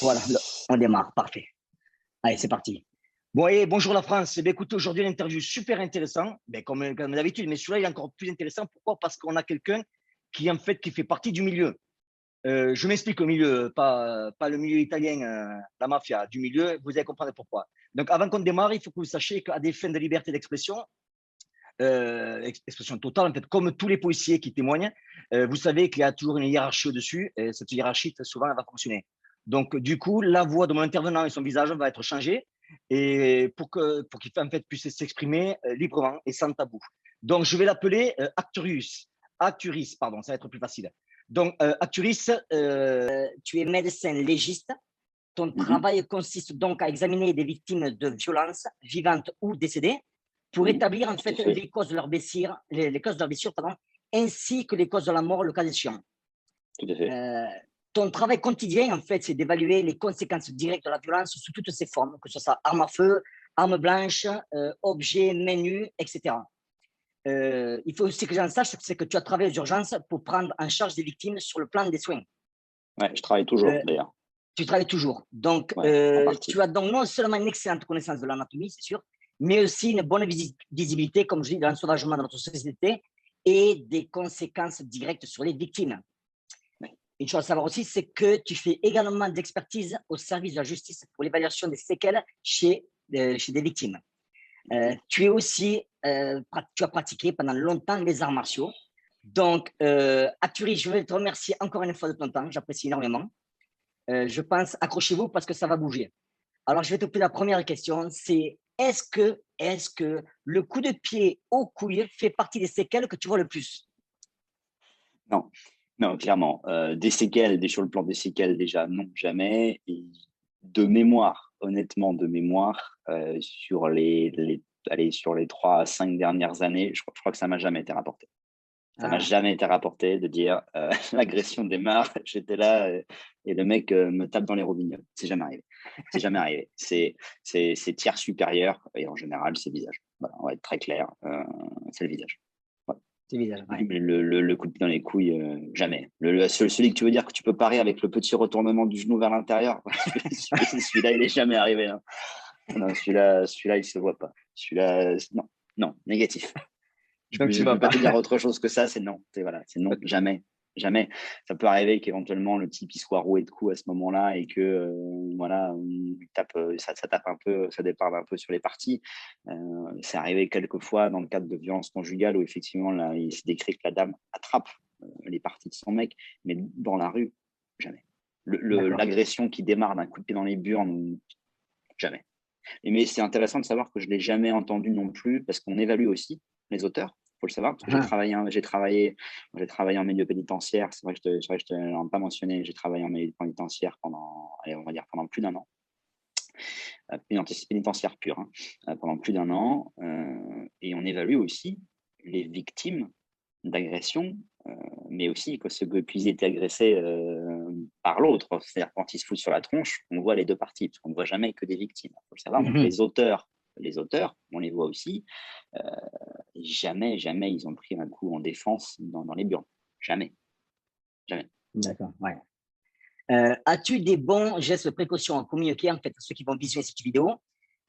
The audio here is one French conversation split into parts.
Voilà, Yes. on démarre, parfait. Allez, c'est parti. Bon, et bonjour la France. Eh bien, écoutez, aujourd'hui, une interview super intéressant. Ben, comme d'habitude, mais celui-là, il est encore plus intéressant. Pourquoi? Parce qu'on a quelqu'un qui, en fait, qui fait partie du milieu. Je m'explique au milieu, pas le milieu italien, la mafia, du milieu. Vous allez comprendre pourquoi. Donc, avant qu'on démarre, il faut que vous sachiez qu'à des fins de liberté d'expression, expression totale, en fait, comme tous les policiers qui témoignent, vous savez qu'il y a toujours une hiérarchie au-dessus, et cette hiérarchie, souvent, elle va fonctionner. Donc, du coup, la voix de mon intervenant et son visage va être changé et pour qu'il en fait, puisse s'exprimer librement et sans tabou. Donc, je vais l'appeler Acturis, pardon, ça va être plus facile. Donc, Acturis, tu es médecin légiste. Ton Mhm, travail consiste donc à examiner des victimes de violences, vivantes ou décédées, pour mhm, établir en tout à fait fait. les causes de leur blessure, les causes de leur blessure, pardon, ainsi que les causes de la mort, le cas échéant. Tout à fait. Euh, Ton travail quotidien, en fait, c'est d'évaluer les conséquences directes de la violence sous toutes ses formes, que ce soit arme à feu, arme blanche, objet, main nue, etc. Il faut aussi que j'en sache, c'est que tu as travaillé aux urgences pour prendre en charge des victimes sur le plan des soins. Ouais, je travaille toujours, Euh, d'ailleurs. Tu travailles toujours. Donc, Ouais, en tu partie. as donc non seulement une excellente connaissance de l'anatomie, c'est sûr, mais aussi une bonne visibilité, comme je dis, de l'ensauvagement de notre société et des conséquences directes sur les victimes. Ouais. Une chose à savoir aussi, c'est que tu fais également d'expertise au service de la justice pour l'évaluation des séquelles chez des victimes. Mhm. Tu as pratiqué pendant longtemps les arts martiaux. Donc, Arthurie, je veux te remercier encore une fois de ton temps, j'apprécie énormément. Je pense, accrochez-vous parce que ça va bouger. Alors, je vais te poser la première question, c'est est-ce que le coup de pied aux couilles fait partie des séquelles que tu vois le plus? Non, non, clairement. Sur le plan des séquelles, déjà, non, jamais. Et de mémoire, honnêtement, de mémoire, sur les 3 à 5 dernières années, je crois que ça m'a jamais été rapporté. Ça m'a Ah, jamais été rapporté de dire l'agression démarre, j'étais là et le mec me tape dans les robinets. C'est jamais arrivé. C'est jamais arrivé. C'est tiers supérieur et en général, c'est le visage. Voilà, on va être très clair. C'est le visage. Ouais. c'est bizarre, ouais. Mais le coup de pied dans les couilles, jamais. Celui que tu veux dire que tu peux parer avec le petit retournement du genou vers l'intérieur, celui-là, il est jamais arrivé, hein. Non, celui-là, il se voit pas. Celui-là, non, non, négatif. Je Donc, tu ne vas peux pas pas. te dire autre chose que ça, c'est non. Voilà, c'est non, jamais. Jamais. Ça peut arriver qu'éventuellement le type il soit roué de coups à ce moment-là et que voilà, ça tape un peu, ça déparle un peu sur les parties. C'est arrivé quelques fois dans le cadre de violences conjugales où effectivement là, il s'est décrit que la dame attrape les parties de son mec, mais dans la rue, jamais. D'accord. L'agression qui démarre d'un coup de pied dans les burnes, jamais. Mais c'est intéressant de savoir que je ne l'ai jamais entendu non plus, parce qu'on évalue aussi les auteurs. Il faut le savoir, parce que Ah, j'ai travaillé en milieu pénitentiaire. C'est vrai que je ne t'ai pas mentionné, j'ai travaillé en milieu pénitentiaire pendant, allez, on va dire pendant plus d'un an. Pénitentiaire pur, hein, pendant plus d'un an. Et on évalue aussi les victimes d'agression, mais aussi que ceux qui étaient agressés par l'autre. C'est-à-dire quand ils se foutent sur la tronche, on voit les deux parties, parce qu'on ne voit jamais que des victimes. Il faut le savoir. Donc mhm. les auteurs, on les voit aussi. Euh, Jamais, jamais ils ont pris un coup en défense dans les burnes. Jamais, jamais. D'accord, ouais. As-tu des bons gestes de précaution à communiquer en fait à ceux qui vont visionner cette vidéo?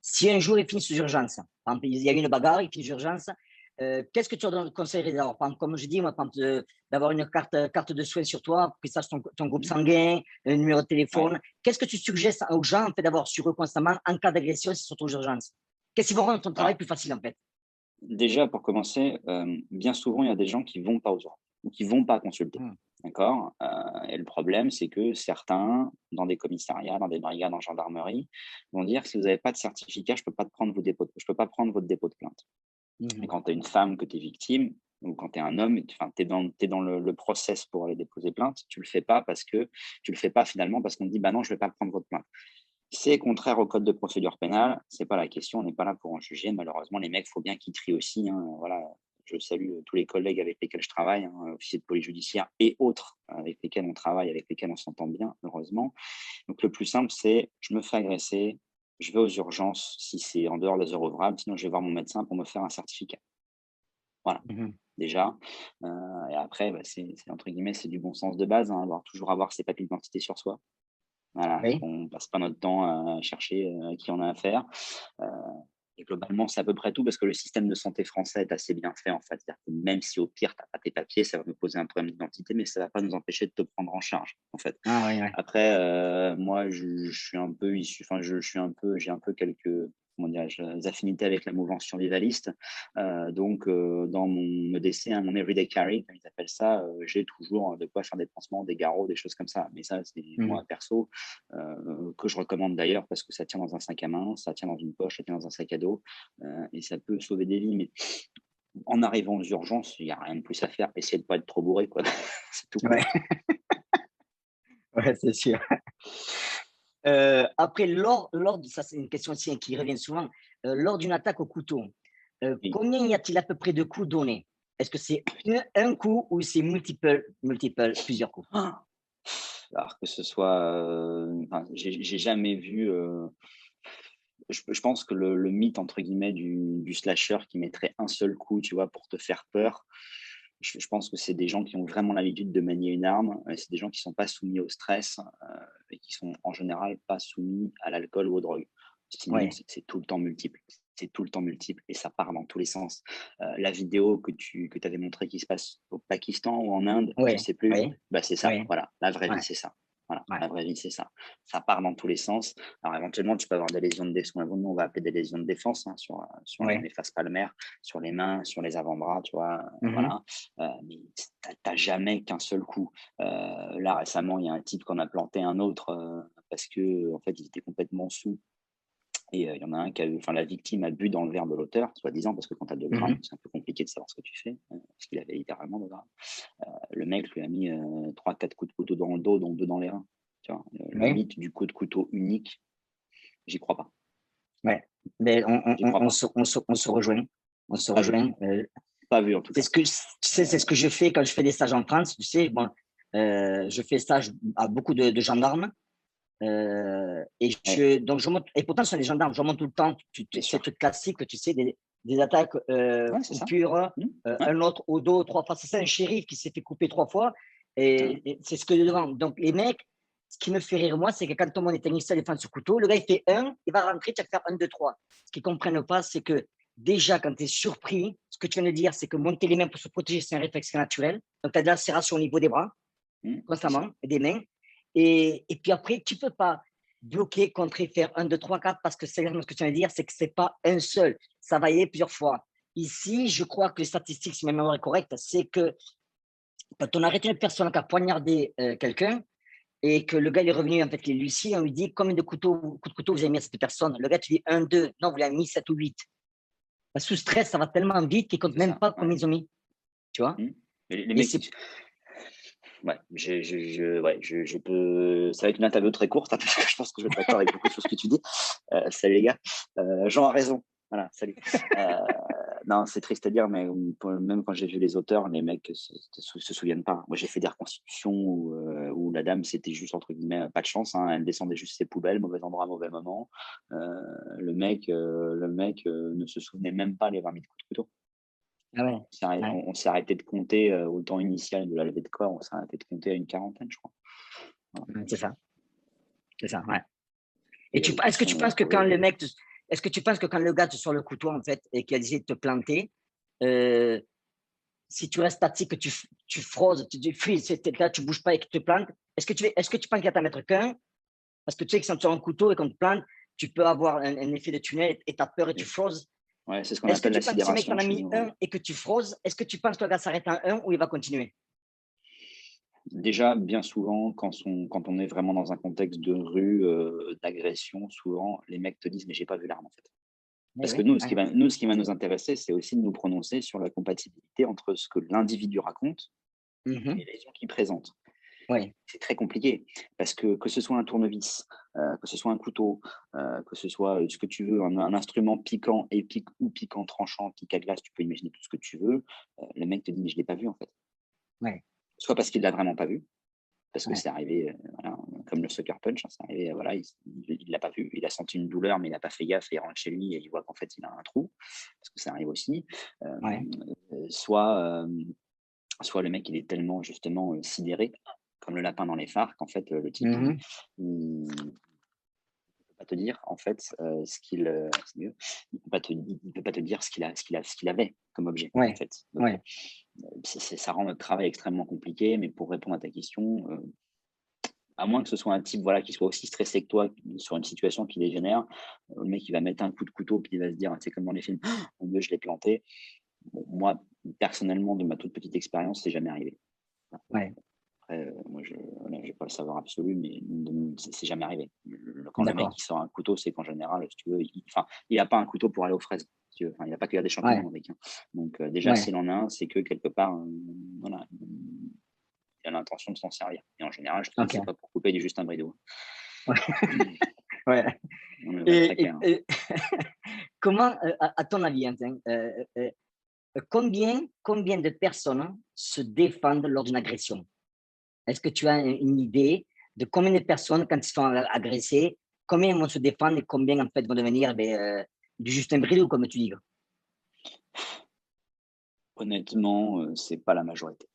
Si un jour ils finissent aux urgences, par exemple, il y a eu une bagarre, ils finissent aux urgences, qu'est-ce que tu leur conseillerais d'avoir? Par exemple, comme je dis, moi, par exemple, d'avoir une carte de soins sur toi, pour qu'ils sachent ton groupe Mhm. sanguin, un numéro de Ouais. téléphone. Qu'est-ce que tu suggères aux gens en fait, d'avoir sur eux constamment en cas d'agression s'ils sont aux urgences? Qu'est-ce qui va rendre ton travail Alors, plus facile en fait? déjà, pour commencer, bien souvent, il y a des gens qui vont pas aux urgences ou qui vont pas consulter. Hmm. D'accord. Et le problème, c'est que certains, dans des commissariats, dans des brigades en gendarmerie, vont dire si vous n'avez pas de certificat, je peux pas prendre votre dépôt de plainte. Et Mhm. quand tu es une femme, que tu es victime, ou quand tu es un homme, enfin, tu es dans le process pour aller déposer plainte, tu le fais pas finalement parce qu'on te dit bah non, je vais pas prendre votre plainte. C'est contraire au code de procédure pénale, c'est pas la question, on n'est pas là pour en juger. Malheureusement, les mecs, il faut bien qu'ils trient aussi, hein. Voilà, je salue tous les collègues avec lesquels je travaille, hein, officiers de police judiciaire et autres avec lesquels on travaille, avec lesquels on s'entend bien, heureusement. Donc le plus simple, c'est je me fais agresser, je vais aux urgences si c'est en dehors des heures ouvrables, sinon je vais voir mon médecin pour me faire un certificat. Voilà, Mhm. déjà. Et après, bah, c'est entre guillemets, c'est du bon sens de base, hein, toujours avoir ses papiers d'identité sur soi. Voilà, Oui. on passe pas notre temps à chercher à qui on a affaire. Euh, et globalement, c'est à peu près tout parce que le système de santé français est assez bien fait en fait. C'est-à-dire que même si au pire, tu n'as pas tes papiers, ça va nous poser un problème d'identité, mais ça ne va pas nous empêcher de te prendre en charge en fait. Ah oui, oui. Après, moi, je suis un peu issu, enfin, j'ai un peu quelques, comment dirais-je, affinités avec la mouvance survivaliste. Donc, dans mon EDC, hein, mon everyday carry, comme ils appellent ça, j'ai toujours de quoi faire des pansements, des garrots, des choses comme ça. Mais ça, c'est Mhm. moi perso, que je recommande d'ailleurs parce que ça tient dans un sac à main, ça tient dans une poche, ça tient dans un sac à dos, et ça peut sauver des vies. Mais en arrivant aux urgences, il n'y a rien de plus à faire. Essayer de ne pas être trop bourré, quoi. C'est tout. Ouais, ouais, c'est sûr. Après, ça c'est une question aussi, hein, qui revient souvent, lors d'une attaque au couteau, Oui. combien y a-t-il à peu près de coups donnés? Est-ce que c'est un coup ou c'est plusieurs coups? Ah, alors que ce soit, enfin, j'ai jamais vu. Je pense que le mythe entre guillemets du slasher qui mettrait un seul coup, tu vois, pour te faire peur. Je pense que c'est des gens qui ont vraiment l'habitude de manier une arme. C'est des gens qui sont pas soumis au stress et qui sont en général pas soumis à l'alcool ou aux drogues. Sinon, Ouais, c'est tout le temps multiple. C'est tout le temps multiple et ça part dans tous les sens. La vidéo que tu avais montrée qui se passe au Pakistan ou en Inde, je ouais, sais plus, ouais, bah, c'est ça. ouais, Voilà, la vraie vie, ouais, c'est ça. Voilà, ouais, la vraie vie, c'est ça. Ça part dans tous les sens. Alors, éventuellement, tu peux avoir des lésions de défense. Nous, on va appeler des lésions de défense hein, sur ouais. les faces palmaires, sur les mains, sur les avant-bras, tu vois. Mmh. Voilà. Mais t'as jamais qu'un seul coup. Là, récemment, il y a un type qu'on a planté un autre parce que en fait, il était complètement sous. Et il y en a un qui a eu, enfin, la victime a bu dans le verre de l'auteur, soi-disant, parce que quand tu as 2 Mmh grammes, mh. c'est un peu compliqué de savoir ce que tu fais, parce qu'il avait littéralement 2 grammes. Le mec lui a mis 3-4 coups de couteau dans le dos, dont 2 dans les reins. Tu vois, le Oui, mythe du coup de couteau unique, j'y crois pas. ouais. Mais J'y crois pas. on se rejoint. On se Pas vu. rejoint, Pas vu en tout c'est cas. ce que tu sais, c'est ce que je fais quand je fais des stages en France. Tu sais, bon, je fais stage à beaucoup de gendarmes. Et Ouais, donc je monte, et pourtant ce sont des gendarmes, je monte tout le temps, bien ces sûr. trucs classiques, tu sais, des attaques, Ouais, c'est ça. coupures, Mmh. Ouais. un autre au dos 3 fois. C'est ça, un shérif qui s'est fait couper 3 fois, Hein. et c'est ce que devant. Donc les mecs, ce qui me fait rire, moi, c'est que quand tout le monde est technicien à défendre ce couteau, le gars il fait un, il va rentrer, tu vas faire un, deux, trois. Ce qu'ils comprennent pas, c'est que déjà quand tu es surpris, ce que tu viens de dire, c'est que monter les mains pour se protéger, c'est un réflexe naturel. Donc tu as de la lacération au niveau des bras Mmh. C'est ça. constamment, des mains. Et puis après, tu ne peux pas bloquer, contrer, faire un, deux, trois, quatre, parce que c'est ce que tu viens de dire, c'est que ce n'est pas un seul. Ça va y aller plusieurs fois. Ici, je crois que les statistiques, si ma mémoire est correcte, c'est que quand on arrête une personne qui a poignardé quelqu'un et que le gars il est revenu, en fait, l'huissier, on lui dit combien de coups de couteau vous avez mis à cette personne. Le gars, tu dis un, deux, non, vous l'avez mis 7 ou 8. Sous stress, ça va tellement vite qu'ils ne comptent C'est même ça. pas Ouais. combien ils ont mis. Tu vois. Mmh. Les Et mecs, c'est. ouais, ouais, je peux. Ça va être une interview très courte hein, parce que je pense que je vais être d'accord avec beaucoup de choses que tu dis. Salut les gars. Jean a raison. Voilà, salut. Euh, non, c'est triste à dire, mais même quand j'ai vu les auteurs, les mecs se souviennent pas. Moi, j'ai fait des reconstitutions où la dame, c'était juste entre guillemets pas de chance. Hein, elle descendait juste ses poubelles, mauvais endroit, mauvais moment. Euh, le mec ne se souvenait même pas les 20 000 coups de couteau. Ah ouais, ouais, On s'est arrêté de compter au temps initial de la levée de corps, on s'est arrêté de compter à une quarantaine, je crois. Voilà. c'est ça. C'est ça, ouais. Et Et qui est-ce que tu sont penses que pour le quand le coup. mec, est-ce que tu penses que quand le gars te sort le couteau, en fait, et qu'il a décidé de te planter, euh, si tu restes statique, que tu froses, tu freeze, là, tu bouges pas et qu'il te plante, est-ce que tu penses qu'il va t'en mettre qu'un? Parce que tu sais que quand tu sors un couteau et qu'on te plante, tu peux avoir un effet de tunnel et tu as peur et tu Et- froses. Ouais, c'est ce qu'on Est-ce que appelle tu la penses que ce mec t'en sidération a chez mis nous. Ouais. un et que tu froses, est-ce que tu penses que le gars s'arrête à un ou il va continuer? Déjà, bien souvent, quand on est vraiment dans un contexte de rue, d'agression, souvent, les mecs te disent, mais j'ai pas vu l'arme en fait. Oui, Parce que oui, nous, ouais. ce qui va nous intéresser, c'est aussi de nous prononcer sur la compatibilité entre ce que l'individu raconte et Mhm. les lésions qu'il présente. Ouais. C'est très compliqué parce que ce soit un tournevis, que ce soit un couteau, que ce soit, ce que tu veux, un instrument piquant, épique ou piquant, tranchant, pique à glace, tu peux imaginer tout ce que tu veux. Le mec te dit: «Mais je l'ai pas vu, en fait». Ouais. Soit parce qu'il l'a vraiment pas vu, parce que Ouais. c'est arrivé, voilà, comme le sucker punch, hein, c'est arrivé, voilà, il l'a pas vu. Il a senti une douleur, mais il a pas fait gaffe et il rentre chez lui et il voit qu'en fait, il a un trou, parce que ça arrive aussi. Ouais. Soit, soit le mec, il est tellement justement, sidéré comme le lapin dans les phares, qu'en fait, le type, Mhm. il peut pas te dire, en fait, ce qu'il, c'est mieux, il peut pas te dire ce qu'il avait comme objet, en Ouais, fait. Donc, ouais, ça rend notre travail extrêmement compliqué, mais pour répondre à ta question, à moins que ce soit un type, voilà, qui soit aussi stressé que toi sur une situation qui dégénère, le mec, il va mettre un coup de couteau, puis il va se dire, c'est comme dans les films: «Ah, mon Dieu, je l'ai planté». Bon, moi, personnellement, de ma toute petite expérience, c'est jamais arrivé. ouais. Après, moi, voilà, j'ai pas le savoir absolu, mais c'est jamais arrivé. Quand le mec D'accord. il sort un couteau, c'est qu'en général, si tu veux, enfin, il a pas un couteau pour aller aux fraises, si tu veux. Enfin, il a pas cueillir des champignons Ouais, avec, hein. Donc, déjà, ouais. s'il en a un, c'est que quelque part, voilà, il a l'intention de s'en servir. Et en général, je te dis, Ok. c'est pas pour couper du Justin Bridoux. Ouais. Ouais. On va être très Et, clair, et- hein. et comment, à ton avis, hein, tiens, combien de personnes se défendent lors d'une agression? Est-ce que tu as une idée de combien de personnes, quand ils sont agressés, combien vont se défendre et combien en fait vont devenir du Justin Bridou, comme tu dis? Honnêtement, c'est pas la majorité.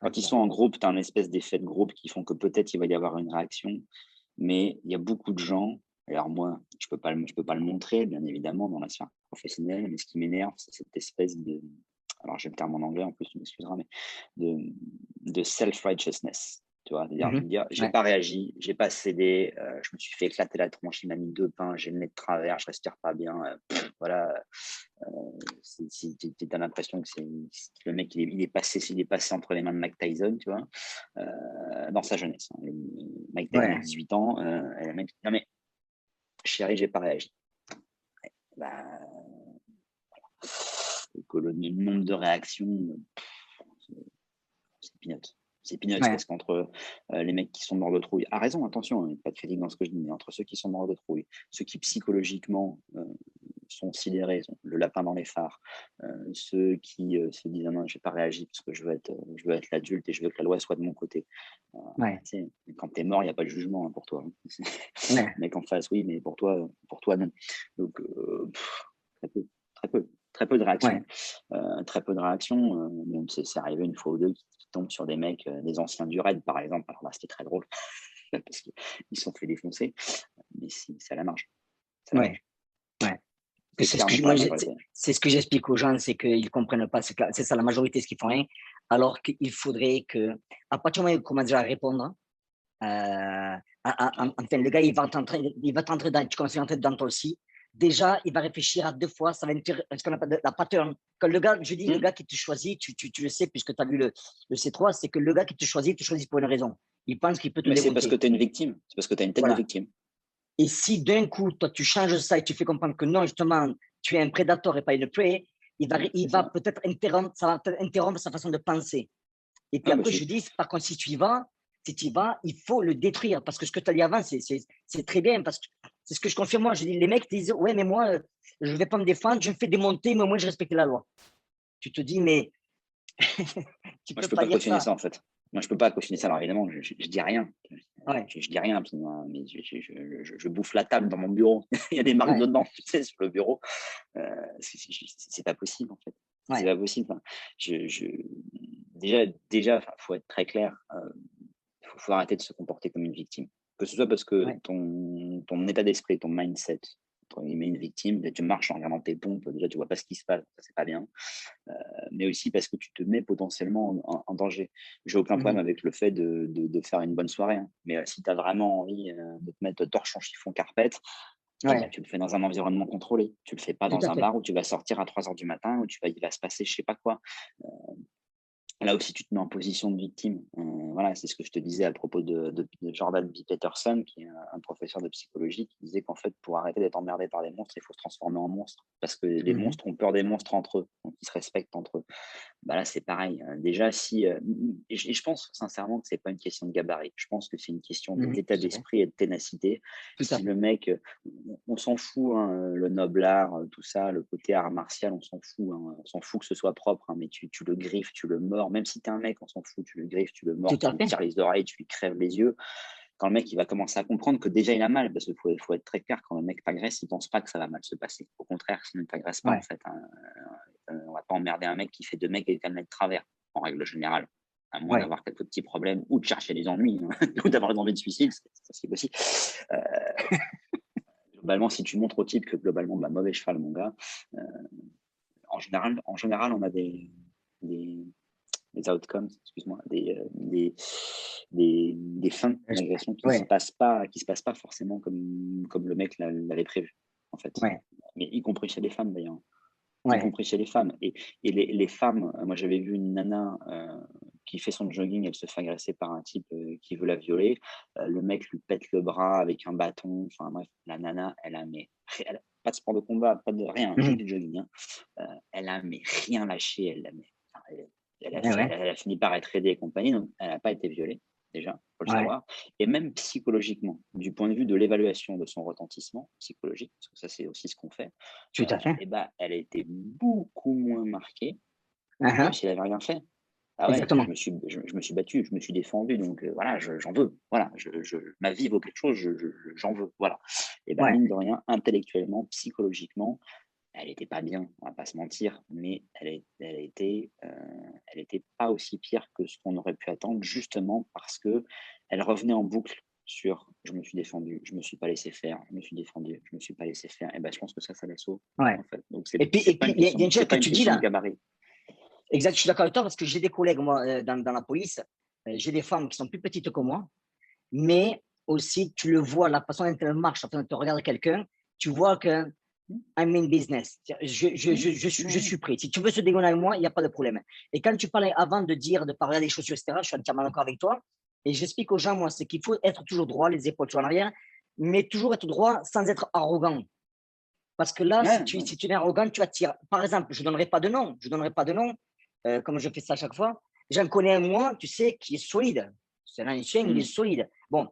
Quand ils Ok. sont en groupe, tu as un espèce d'effet de groupe qui font que peut-être il va y avoir une réaction, mais il y a beaucoup de gens, alors moi, je peux pas le montrer, bien évidemment, dans la sphère professionnelle, mais ce qui m'énerve, c'est cette espèce de, alors j'ai le terme en anglais en plus, tu m'excuseras, mais de self-righteousness. Tu vois, c'est-à-dire de Mhm. dire, j'ai Ouais, pas réagi, j'ai pas cédé, je me suis fait éclater la tronche, il m'a mis 2 pains, j'ai le nez de travers, je respire pas bien, voilà. Tu as l'impression que le mec, il est passé entre les mains de Mike Tyson, tu vois, dans sa jeunesse, hein. Mike Tyson a ouais, 18 ans, et le mec, non mais chérie, j'ai pas réagi. Bah, que le nombre de réactions, c'est peanuts. C'est peanuts ouais, parce qu'entre les mecs qui sont morts de trouille, a raison, attention, hein, pas de critique dans ce que je dis, mais entre ceux qui sont morts de trouille, ceux qui psychologiquement sont sidérés, sont le lapin dans les phares, ceux qui se disent: «Ah non, j'ai pas réagi parce que je veux être l'adulte et je veux que la loi soit de mon côté». Heu, ouais, tu sais, quand tu es mort, il y a pas de jugement, hein, pour toi, hein. ouais, Le mec en face, oui, mais pour toi, non. Donc très peu, très peu, très peu de réactions, ouais, très peu de réactions, même c'est arrivé une fois ou 2 qui tombent sur des mecs, des anciens du raid, par exemple. Alors là, c'était très drôle parce qu'ils se sont fait défoncer, mais c'est à la marge, c'est à la ouais, marge. ouais. C'est C'est ce que clairement je- pas moi, la majorité. c'est ce que j'explique aux gens, c'est qu'ils comprennent pas. C'est ça la majorité, ce qu'ils font rien. Alors qu'il faudrait que, à partir du moment où il commence déjà à répondre, enfin, le gars, il va t'entrer dans, tu commences à entrer dans toi aussi. Déjà, il va réfléchir à 2 fois, ça va être ce qu'on appelle la pattern. Quand le gars, je dis, le Mmh. gars qui te choisit, tu le sais, puisque tu as vu le C3, c'est que le gars qui te choisit pour une raison. Il pense qu'il peut te Mais c'est parce que démonter. tu es une victime, c'est parce que tu as une tête de Voilà. victime. Et si d'un coup, toi, tu changes ça et tu fais comprendre que non, justement, tu es un prédateur et pas une prey, il C'est va ça. peut-être interrompre, ça va peut-être interrompre sa façon de penser. Et puis Ah bah, après, je dis, par contre, si tu y vas, il faut le détruire. Parce que ce que tu as dit avant, c'est très bien. Parce que c'est ce que je confirme moi. Je dis, les mecs disent, ouais, mais moi, je ne vais pas me défendre, je me fais démonter, mais au moins, je respecte la loi. Tu te dis, mais tu moi, peux je peux pas pas dire cautionner ça. ça, en fait. Moi, je peux pas cautionner ça. Alors évidemment, je dis rien. Ouais, Je dis rien, mais je bouffe la table dans mon bureau. Il y a des marques ouais, dedans, tu sais, sur le bureau. C'est pas possible, en fait. C'est ouais. pas possible. Enfin, je déjà, enfin, faut être très clair, faut arrêter de se comporter comme une victime. Que ce soit parce que Ouais. ton état d'esprit, ton mindset, entre guillemets, une victime, tu marches en regardant tes pompes, déjà tu vois pas ce qui se passe, ça c'est pas bien. Mais aussi parce que tu te mets potentiellement en danger. J'ai aucun problème Mhm. avec le fait de faire une bonne soirée, hein. Mais si tu as vraiment envie de te mettre torche en chiffon carpette, eh ben, Ouais, tu le fais dans un environnement contrôlé. Tu le fais pas tout dans à un fait. bar où tu vas sortir à 3 heures du matin, où il va se passer je sais pas quoi. Euh, Là aussi, tu te mets en position de victime. Voilà, c'est ce que je te disais à propos de Jordan B. Peterson, qui est un professeur de psychologie, qui disait qu'en fait, pour arrêter d'être emmerdé par les monstres, il faut se transformer en monstre. Parce que les Mhm. monstres ont peur des monstres entre eux, donc ils se respectent entre eux. Bah là, c'est pareil. Déjà, si, et je pense sincèrement que c'est pas une question de gabarit. Je pense que c'est une question Mhm. d'état Tout à fait. d'esprit et de ténacité. Tout à Si fait. le mec, on s'en fout, hein, le noble art, tout ça, le côté art martial, on s'en fout, hein. On s'en fout que ce soit propre, hein, mais tu le griffes, tu le mords. Même si tu es un mec, on s'en fout, tu le griffes, tu le mords, Tout tu à lui fait. tires les oreilles, tu lui crèves les yeux. Quand le mec, il va commencer à comprendre que déjà il a mal, parce qu'il faut être très clair, quand le mec t'agresse, il pense pas que ça va mal se passer. Au contraire, s'il ne t'agresse pas, en Ouais. fait, hein, on va pas emmerder un mec qui fait 2 mecs avec un mec de travers, en règle générale. à moins Ouais. d'avoir quelques petits problèmes ou de chercher les ennuis, hein, ou d'avoir une envie de suicide, c'est possible. Euh, Globalement, si tu montres au type que globalement, bah, mauvais cheval, mon gars, euh, en général, on a des, des outcomes, excuse-moi, des fins d'agression Ouais, qui se passent pas forcément comme le mec l'avait prévu, en fait. ouais, Mais y compris chez les femmes d'ailleurs, y ouais. compris chez les femmes. Et les femmes, moi j'avais vu une nana qui fait son jogging, elle se fait agresser par un type qui veut la violer. Le mec lui pète le bras avec un bâton. Enfin bref, la nana, elle a pas de sport de combat, pas de rien, juste Mhm. du jogging, hein. Elle a mais rien lâché, enfin, Ouais, ouais, elle a fini par être aidée et compagnie, donc elle n'a pas été violée, déjà, faut le ouais. savoir. Et même psychologiquement, du point de vue de l'évaluation de son retentissement psychologique, parce que ça c'est aussi ce qu'on fait, Tout à fait. et ben, elle a été beaucoup moins marquée que Uh-huh. si elle avait rien fait. Ah ouais, Exactement. je me suis battu, je me suis défendu, donc voilà, j'en veux. Voilà, ma vie vaut quelque chose, j'en veux. Voilà. Et ben Ouais. mine de rien, intellectuellement, psychologiquement, elle était pas bien, on va pas se mentir, mais elle était pas aussi pire que ce qu'on aurait pu attendre, justement parce que elle revenait en boucle sur je me suis défendu, je me suis pas laissé faire, je me suis défendu, je me suis pas laissé faire. Et ben je pense que ça la sauve Ouais. en fait. Donc Et puis, il y a une c'est chose pas que une tu dis question de là. gabarit. Exact, je suis d'accord avec toi parce que j'ai des collègues, moi, dans la police. J'ai des femmes qui sont plus petites que moi, mais aussi, tu le vois, la façon dont elles marchent, la façon dont tu regardes quelqu'un, tu vois que Mmh, I'm in business. mmh, Je mmh, suis prêt. Si tu veux se dégonner avec moi, il n'y a pas de problème. Et quand tu parlais avant de dire, de parler des chaussures, etc., je suis entièrement d'accord avec toi. Et j'explique aux gens, moi, c'est qu'il faut être toujours droit, les épaules sur l'arrière, mais toujours être droit sans être arrogant. Parce que là, ouais, ouais. si tu es arrogant, tu attires. Par exemple, je ne donnerai pas de nom, je donnerai pas de nom, comme je fais ça à chaque fois. J'en connais un, moi, tu sais, qui est solide. C'est un ancien, il est Mmh, solide. Bon,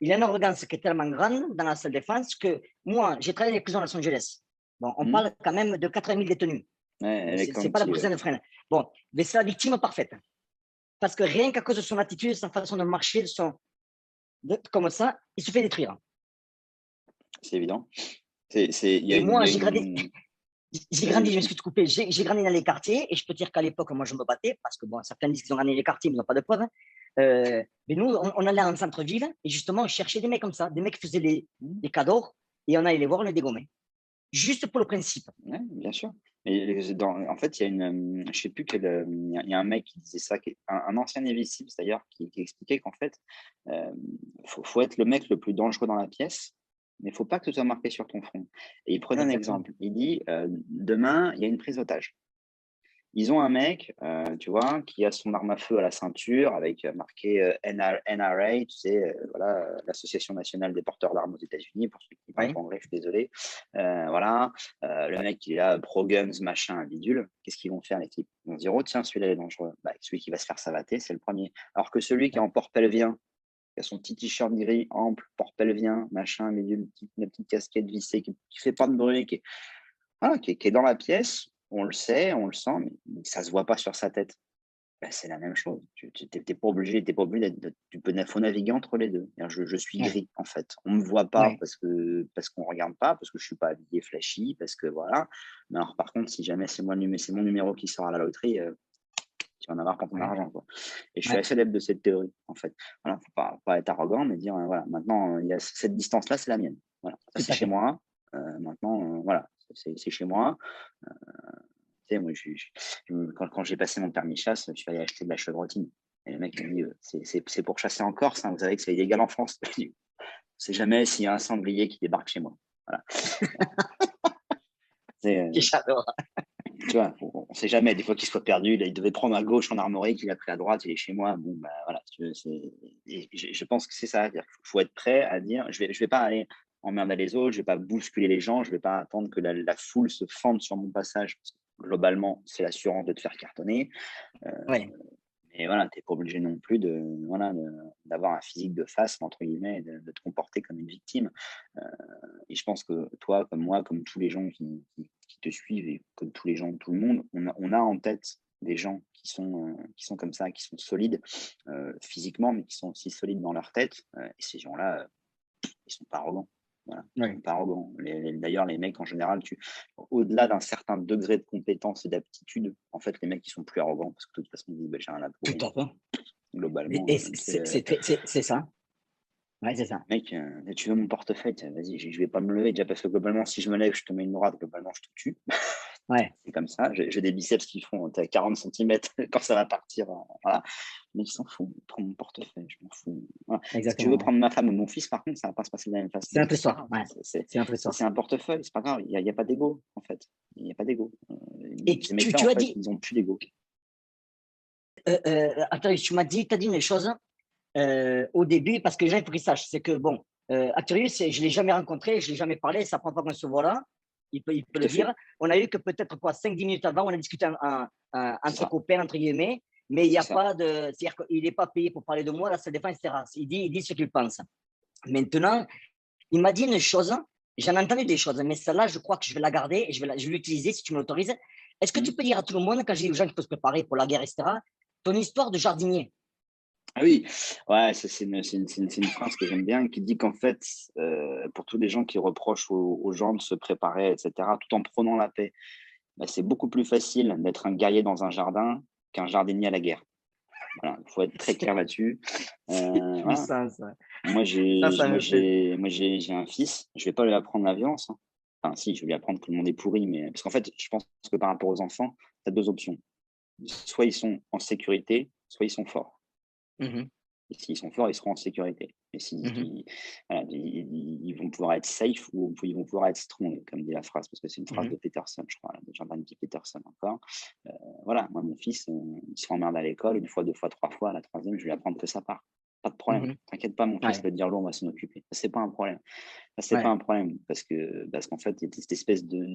il a une arrogance qui est tellement grande dans la salle de défense que moi, j'ai travaillé dans les prisons à Los Angeles. Bon, on mmh. parle quand même de 80 000 détenus. Ouais, elle est C'est pas la county, ouais. prison de freine. Bon, mais c'est la victime parfaite. Parce que rien qu'à cause de son attitude, sa façon de marcher, comme ça, il se fait détruire. C'est évident. Et Il moi, y a une j'ai vas-y, grandi, je me excuse. suis coupé, j'ai grandi dans les quartiers et je peux dire qu'à l'époque, moi, je me battais parce que bon, certains disent qu'ils ont grandi dans les quartiers, mais ils n'ont pas de preuves, hein. Mais nous, on allait en centre-ville et justement, on cherchait des mecs comme ça, des mecs qui faisaient Mmh. des cadeaux et on allait les voir, on les dégommait. Juste pour le principe. Ouais, bien sûr. Et en fait, il y a je sais plus quel, il y a un mec qui disait ça, un ancien Navy Seals d'ailleurs, qui expliquait qu'en fait, faut être le mec le plus dangereux dans la pièce, mais il faut pas que ce soit marqué sur ton front. Et il prenait un Exactement. exemple. Il dit, demain, il y a une prise d'otage. Ils ont un mec, tu vois, qui a son arme à feu à la ceinture avec marqué NRA, tu sais, voilà, l'Association nationale des porteurs d'armes aux États-Unis, pour ceux qui ne parlent Oui. pas anglais, je suis désolé. Voilà, le mec, il est là, pro guns, machin, bidule. Qu'est-ce qu'ils vont faire, les types? Ils vont se dire, oh, tiens, celui-là est dangereux. Bah, celui qui va se faire savater, c'est le premier. Alors que celui qui est en port-pelvien, qui a son petit t-shirt gris, ample, port-pelvien, machin, bidule, une petite casquette vissée, qui ne fait pas de bruit, qui est dans la pièce, on le sait, on le sent, mais ça se voit pas sur sa tête. Bah, c'est la même chose. Tu t'es pas obligé, faut naviguer entre les deux. Je suis Ouais. gris en fait. On me voit pas Ouais. parce qu'on regarde pas, parce que je suis pas habillé flashy, parce que voilà. Mais alors par contre, si jamais c'est mon numéro qui sort à la loterie, tu vas en avoir pour ton Ouais. argent, quoi. Et je suis Ouais. assez adepte de cette théorie en fait. Voilà, faut pas être arrogant, mais dire voilà, maintenant il y a cette distance là, c'est la mienne. Voilà, ça Tout c'est à chez fait. moi. Maintenant voilà, c'est chez moi. Tu sais, moi, quand j'ai passé mon permis de chasse, je suis allé acheter de la chevrotine. Et le mec il me dit, c'est pour chasser en Corse, hein, vous savez que c'est illégal en France. Je dis, on sait jamais s'il y a un sanglier qui débarque chez moi. Voilà. C'est, J'adore. tu vois, on sait jamais. Des fois qu'il soit perdu, il devait prendre à gauche en armorique, il a pris à droite, il est chez moi. Bon, bah voilà. Et je pense que c'est ça. Il faut être prêt à dire, je vais pas aller emmerder les autres, je vais pas bousculer les gens, je vais pas attendre que la foule se fende sur mon passage. Parce que globalement, c'est l'assurance de te faire cartonner. Euh, Ouais. Mais voilà, tu n'es pas obligé non plus voilà, d'avoir un physique de face, entre guillemets, et de te comporter comme une victime. Euh, et je pense que toi, comme moi, comme tous les gens qui te suivent et comme tous les gens, tout le monde, on a en tête des gens qui sont comme ça, qui sont solides physiquement, mais qui sont aussi solides dans leur tête. Et ces gens-là, ils sont pas arrogants. Voilà, ils Ouais. sont pas arrogants. D'ailleurs, les mecs, en général, au-delà d'un certain degré de compétence et d'aptitude, en fait, les mecs, ils sont plus arrogants parce que de toute façon, ils disent, bah, j'ai rien à Tout prouver. à fait. Globalement, Et c'est ça. Ouais, c'est ça. mec, tu veux mon portefeuille, vas-y, je vais pas me lever déjà parce que globalement, si je me lève, je te mets une droite, globalement, je te tue. Ouais, C'est comme ça. J'ai des biceps qui font 40 centimètres quand ça va partir. Voilà. Mais ils s'en foutent. Prends mon portefeuille, je m'en fous. Voilà. Si tu veux exactement. Ouais. prendre ma femme ou mon fils, par contre, ça va pas se passer de la même façon. C'est notre C'est pas histoire. grave. Ouais, c'est notre C'est histoire. un portefeuille, c'est pas grave. Il y a pas d'ego, en fait. Il n'y a pas d'ego. Et Ces mecs-là, tu en as fait, dit, ils ont plus d'ego. attends, tu as dit une chose au début, parce que les gens, il faut qu'ils sachent, c'est que, bon, Arthurius, je ne l'ai jamais rencontré, je ne l'ai jamais parlé, ça prend pas qu'on se voit là, il peut Tout le à fait. dire. On a eu que peut-être quoi, 5-10 minutes avant, on a discuté C'est entre ça. copains, entre guillemets, mais il n'y C'est a ça. pas de. C'est-à-dire qu'il n'est pas payé pour parler de moi, là, ça dépend, etc. Il dit ce qu'il pense. Maintenant, il m'a dit une chose, j'en ai entendu des choses, mais celle-là, je crois que je vais la garder et je vais l'utiliser si tu me l'autorises. Est-ce que tu Mhm. peux dire à tout le monde, quand j'ai dis aux gens qu'il faut se préparer pour la guerre, etc., ton histoire de jardinier? Ah oui, ouais, ça, c'est une phrase que j'aime bien qui dit qu'en fait, pour tous les gens qui reprochent aux gens de se préparer, etc., tout en prônant la paix, bah, c'est beaucoup plus facile d'être un guerrier dans un jardin qu'un jardinier à la guerre. Voilà, il faut être très clair là-dessus. C'est Voilà. puissant, ça. Moi, Ça, j'ai, ça moi, me fait. j'ai un fils. Je vais pas lui apprendre la violence, hein. Enfin, si, je vais lui apprendre que le monde est pourri, mais parce qu'en fait, je pense que par rapport aux enfants, tu as deux options. Soit ils sont en sécurité, soit ils sont forts. Mhm, Et s'ils sont forts, ils seront en sécurité. Et mhm, voilà, ils vont pouvoir être safe ou ils vont pouvoir être strong, comme dit la phrase, parce que c'est une phrase mhm, de Peterson, je crois, de Jordan B. Peterson encore. Voilà, moi, mon fils, il se fait emmerder à l'école, une fois, deux fois, trois fois, à la troisième, je vais lui apprendre que ça part. Pas de problème. mhm. T'inquiète pas, mon fils Ouais, va te dire lourd, on va s'en occuper. Ça, c'est pas un problème. Ça, c'est pas ouais, un problème parce qu'en fait, il y a cette espèce de,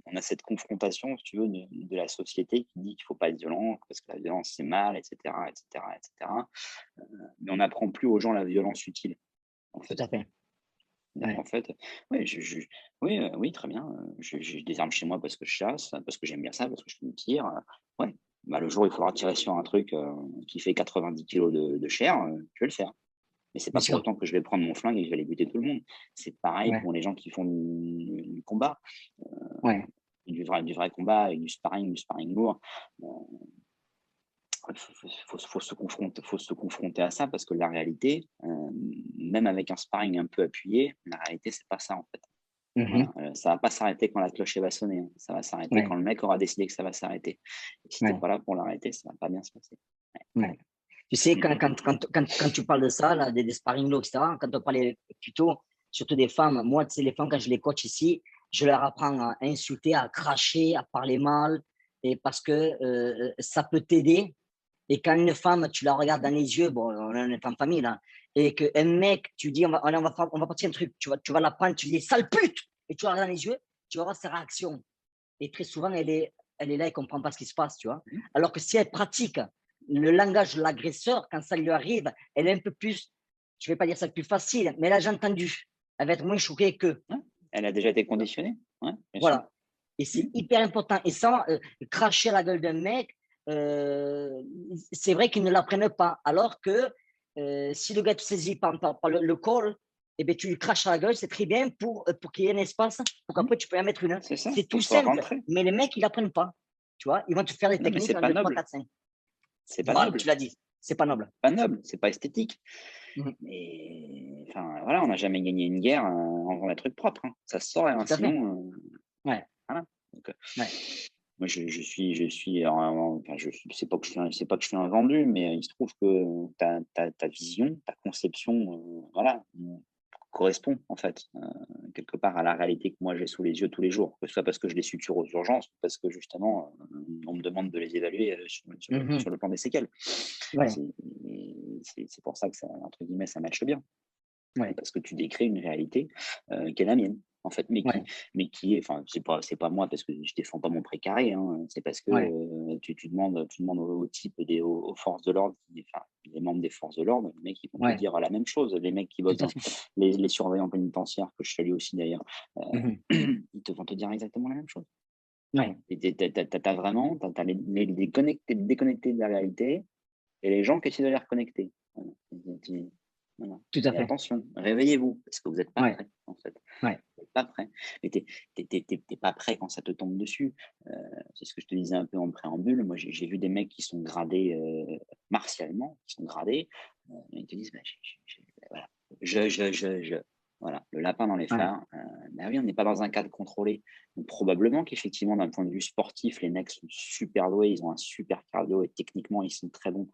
on a cette confrontation, si tu veux, de la société qui dit qu'il faut pas être violent, parce que la violence c'est mal, etc., etc., etc. Mais on n'apprend plus aux gens la violence utile, en tout fait. à fait. Donc, Ouais. en fait, oui, oui, oui, très bien. J'ai des armes chez moi parce que je chasse, parce que j'aime bien ça, parce que je me tire. Ouais. Bah, le jour où il faudra tirer sur un truc qui fait 90 kilos de chair, je vais le faire. Mais c'est Bien pas pour sûr. autant que je vais prendre mon flingue et que je vais aller buter tout le monde. C'est pareil Ouais, pour les gens qui font du combat, ouais, du vrai combat et du sparring lourd. Euh, Il faut se confronter à ça parce que la réalité, même avec un sparring un peu appuyé, la réalité, c'est pas ça en fait. mhm, Voilà, ça va pas s'arrêter quand la cloche va sonner, hein. Ça va s'arrêter ouais, quand le mec aura décidé que ça va s'arrêter. Et si t'es ouais, pas là pour l'arrêter, ça va pas bien se passer. ouais. Tu sais, Mm, quand tu parles de ça, là, des sparring low, etc., quand on parlait plutôt, surtout des femmes, moi, tu sais, les femmes, quand je les coach ici, je leur apprends à insulter, à cracher, à parler mal, et parce que ça peut t'aider. Et quand une femme, tu la regardes dans les yeux, bon, on est en famille là, et qu'un mec, tu dis, on va partir un truc, tu vas la prendre, tu dis, sale pute, et tu la regardes dans les yeux, tu vas voir sa réaction. Et très souvent, elle est là, elle ne comprend pas ce qui se passe, tu vois. mm. Alors que si elle pratique le langage de l'agresseur, quand ça lui arrive, elle est un peu plus, je ne vais pas dire ça plus facile, mais là, j'ai entendu. Elle va être moins choquée que. Ouais. Elle a déjà été conditionnée, ouais, bien sûr. Voilà. Et Mm. c'est hyper important. Et sans cracher la gueule d'un mec, euh, c'est vrai qu'ils ne l'apprennent pas. Alors que si le gars te saisit par le col, eh ben, tu lui craches à la gueule, c'est très bien pour qu'il y ait un espace, pour Mm. qu'après tu peux en mettre une. C'est ça, C'est tout pour pouvoir simple. rentrer. Mais les mecs, ils n'apprennent pas. Tu vois, ils vont te faire des Non, mais techniques c'est en pas 2, 3, noble. 4, 5. C'est pas Voilà, noble. tu l'as dit. C'est pas noble. Pas noble, c'est pas esthétique. Mhm. Mais enfin, voilà, on n'a jamais gagné une guerre en faisant des trucs propres, hein. Ça se saurait, hein, Tout à fait. sinon, Ouais, voilà. Donc, ouais. moi, enfin, c'est pas que je suis un vendu, mais il se trouve que ta vision, ta conception, voilà, correspond en fait quelque part à la réalité que moi j'ai sous les yeux tous les jours, que ce soit parce que je les suture aux urgences, ou parce que justement on me demande de les évaluer Mhm. sur le plan des séquelles. Ouais, C'est pour ça que ça, entre guillemets, ça matche bien. ouais, Parce que tu décris une réalité qui est la mienne, en fait, ouais, mais qui est, enfin, c'est pas moi parce que je défends pas mon précaré, hein, c'est parce que ouais. tu demandes aux types aux forces de l'ordre, enfin, les membres des forces de l'ordre, les mecs, ils vont te Ouais, dire la même chose. Les mecs qui tout bossent à dans fait. les surveillants pénitentiaires, que je salue aussi d'ailleurs, Mhm. ils vont te dire exactement la même chose. Ouais, Et t'as vraiment, t'as les déconnectés de la réalité et les gens qui essaient de les reconnecter. Voilà. Voilà. tout à Et fait. attention, réveillez-vous, parce que vous n'êtes pas Ouais. prêts, en fait. pas prêt. Mais t'es pas prêt quand ça te tombe dessus. C'est ce que je te disais un peu en préambule. Moi, j'ai vu des mecs qui sont gradés martialement, qui sont gradés. Ils te disent, bah, voilà, je. Voilà, le lapin dans les Ouais. phares. Bah oui, on n'est pas dans un cadre contrôlé. Donc, probablement qu'effectivement, d'un point de vue sportif, les mecs sont super doués, ils ont un super cardio et techniquement, ils sont très bons.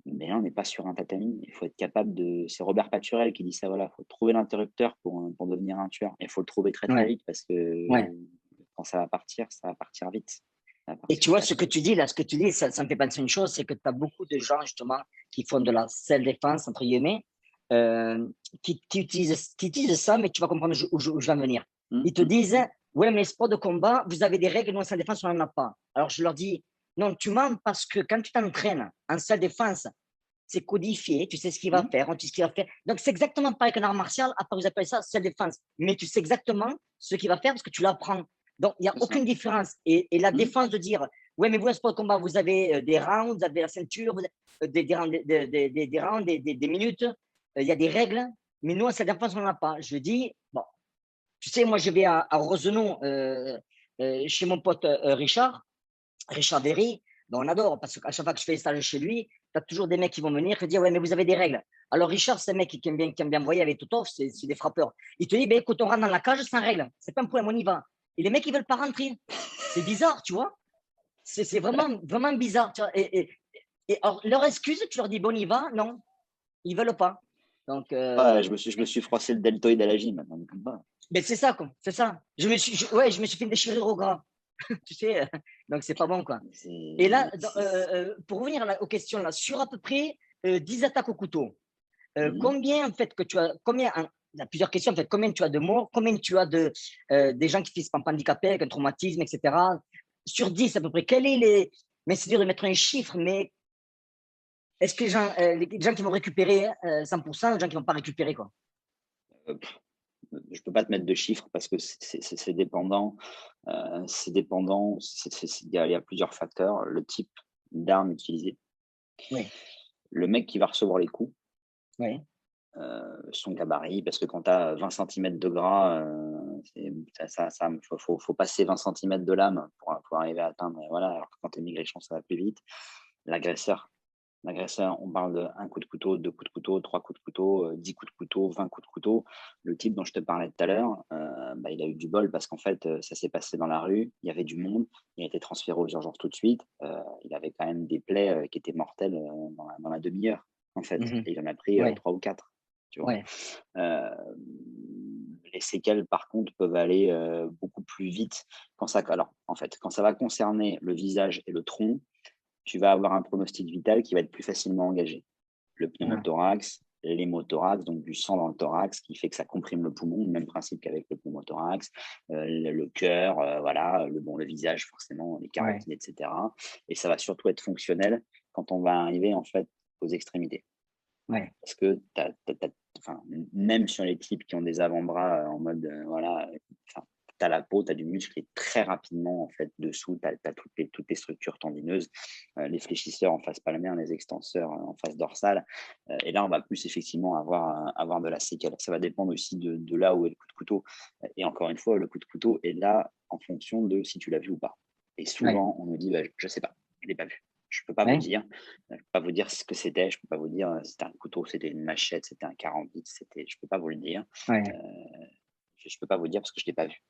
Mais là, on n'est pas sur un tatami. Il faut être capable de. C'est Robert Paturel qui dit ça. Voilà, il faut trouver l'interrupteur pour devenir un tueur. Et il faut le trouver très très Ouais. vite parce que Ouais. quand ça va partir vite. Ça va Et partir tu vois, très ce très que vite. tu dis là, ce que tu dis, ça me fait penser une chose, c'est que tu as beaucoup de gens justement qui font de la self-défense, entre guillemets, euh, qui utilisent ça, mais tu vas comprendre où je vais en venir. Ils te Hum. disent, ouais, mais sport de combat, vous avez des règles, nous en self-défense, on n'en a pas. Alors je leur dis, non, tu mens parce que quand tu t'entraînes en self-défense, c'est codifié, tu sais ce qu'il va Hum. faire, tu sais ce qu'il va faire. Donc c'est exactement pareil qu'un art martial, à part vous appelez ça self-défense. Mais tu sais exactement ce qu'il va faire parce que tu l'apprends. Donc il n'y a C'est ça. aucune différence. Et la Hum. défense de dire, ouais, mais vous, un sport de combat, vous avez des rounds, vous avez la ceinture, vous avez, des rounds, des rounds, des minutes, il y a des règles, mais nous, en self-défense, on n'en a pas. Je dis, bon, tu sais, moi, je vais à Rosenon, chez mon pote Richard Derry, ben on adore parce qu'à chaque fois que je fais les stages chez lui, tu as toujours des mecs qui vont venir te dire ouais, mais vous avez des règles. Alors Richard, c'est un mec qui aime bien voyer avec Totov, c'est des frappeurs. Il te dit ben écoute, on rentre dans la cage sans règles, c'est pas un problème, on y va. Et les mecs, ils veulent pas rentrer. C'est bizarre, tu vois. C'est vraiment, vraiment bizarre. Tu vois. Et alors, leur excuse, tu leur dis bon, on y va, non, ils veulent pas. Donc, Ouais, je me suis froissé le deltoïde à la gym. Maintenant, comme ça. ben c'est ça, quoi. C'est ça. Ouais, je me suis fait une déchirure au gras. Tu sais, donc c'est pas bon, quoi. Et là, pour revenir aux questions, là, sur à peu près 10 attaques au couteau, Mhm. combien, en fait, que tu as, il y a plusieurs questions, en fait, combien tu as de morts, combien tu as des gens qui finissent par handicapés avec un traumatisme, etc. Sur 10 à peu près, mais c'est dur de mettre un chiffre, mais est-ce que les gens qui vont récupérer 100%, les gens qui vont pas récupérer, quoi? Je peux pas te mettre de chiffres parce que c'est dépendant. C'est dépendant. Il y a plusieurs facteurs. Le type d'arme utilisée, Oui, le mec qui va recevoir les coups, oui, son gabarit, parce que quand tu as 20 cm de gras, faut passer 20 cm de lame pour arriver à atteindre. Voilà, alors que quand tu es maigrichon, ça va plus vite. L'agresseur, L'agresseur, on parle de un coup de couteau, 2 coups de couteau, 3 coups de couteau, 10 coups de couteau, 20 coups de couteau. Le type dont je te parlais tout à l'heure, bah, il a eu du bol parce qu'en fait, ça s'est passé dans la rue, il y avait du monde, il a été transféré aux urgences tout de suite. Il avait quand même des plaies, qui étaient mortelles, dans la demi-heure, en fait, mhm, et il en a pris, ouais, 3 ou 4, tu vois? ouais, Heu, les séquelles, par contre, peuvent aller, beaucoup plus vite alors, en fait, quand ça va concerner le visage et le tronc, tu vas avoir un pronostic vital qui va être plus facilement engagé. Le mhm, pneumothorax, l'hémothorax, donc du sang dans le thorax qui fait que ça comprime le poumon, même principe qu'avec le pneumothorax, le cœur, voilà, le visage forcément, les ouais, carotides, et cetera, et ça va surtout être fonctionnel quand on va arriver, en fait, aux extrémités. ouais, Parce que enfin, même sur les types qui ont des avant-bras, en mode, voilà, enfin, tu as la peau, tu as du muscle et très rapidement, en fait, dessous, tu as toutes les structures tendineuses, les fléchisseurs en face palmaire, les extenseurs, en face dorsale. Et là, on va plus effectivement avoir de la séquelle. Ça va dépendre aussi de là où est le coup de couteau. Et encore une fois, le coup de couteau est là en fonction de si tu l'as vu ou pas. Et ouais, souvent, on me dit, bah, je ne sais pas, je ne l'ai pas vu. Je ne peux pas vous ouais, dire. Je peux pas vous dire ce que c'était, je peux pas vous dire, c'était un couteau, c'était une machette, c'était un carambit, je peux pas vous le dire. ouais, Heu, je peux pas vous le dire parce que je l'ai pas vu.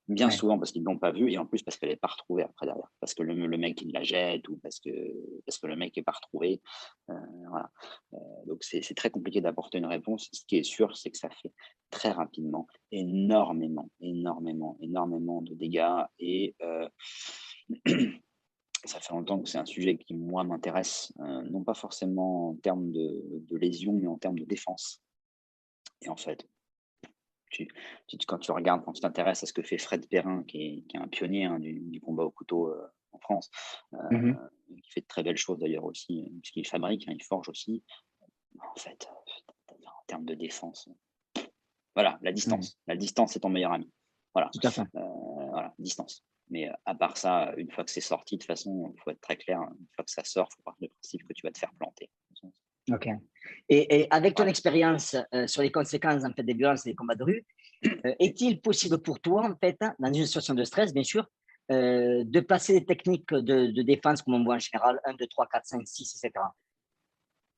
Bien ouais, souvent parce qu'ils l'ont pas vu et en plus parce qu'elle est pas retrouvée après derrière. Parce que le mec il la jette ou parce que le mec est pas retrouvé. Heu, voilà. Donc c'est très compliqué d'apporter une réponse. Ce qui est sûr, c'est que ça fait très rapidement énormément, énormément, énormément de dégâts et ça fait longtemps que c'est un sujet qui, moi, m'intéresse, non pas forcément en termes de lésions, mais en termes de défense. Et en fait, tu quand tu regardes, quand tu t'intéresses à ce que fait Fred Perrin, qui est un pionnier, hein, du combat au couteau, en France, heu, mhm, qui fait de très belles choses d'ailleurs aussi, puisqu'il fabrique, hein, il forge aussi. En fait, en termes de défense, voilà, ouais, la distance est ton meilleur ami. Voilà, tout à fait. voilà, distance. Mais, à part ça, une fois que c'est sorti, de toute façon, il faut être très clair, une fois que ça sort, il faut partir du principe que tu vas te faire planter. Ok. Et avec ton Ouais. expérience sur les conséquences en fait, des violences et des combats de rue, est-il possible pour toi, en fait, dans une situation de stress, bien sûr, de placer des techniques de défense comme on voit en général, 1, 2, 3, 4, 5, 6, etc.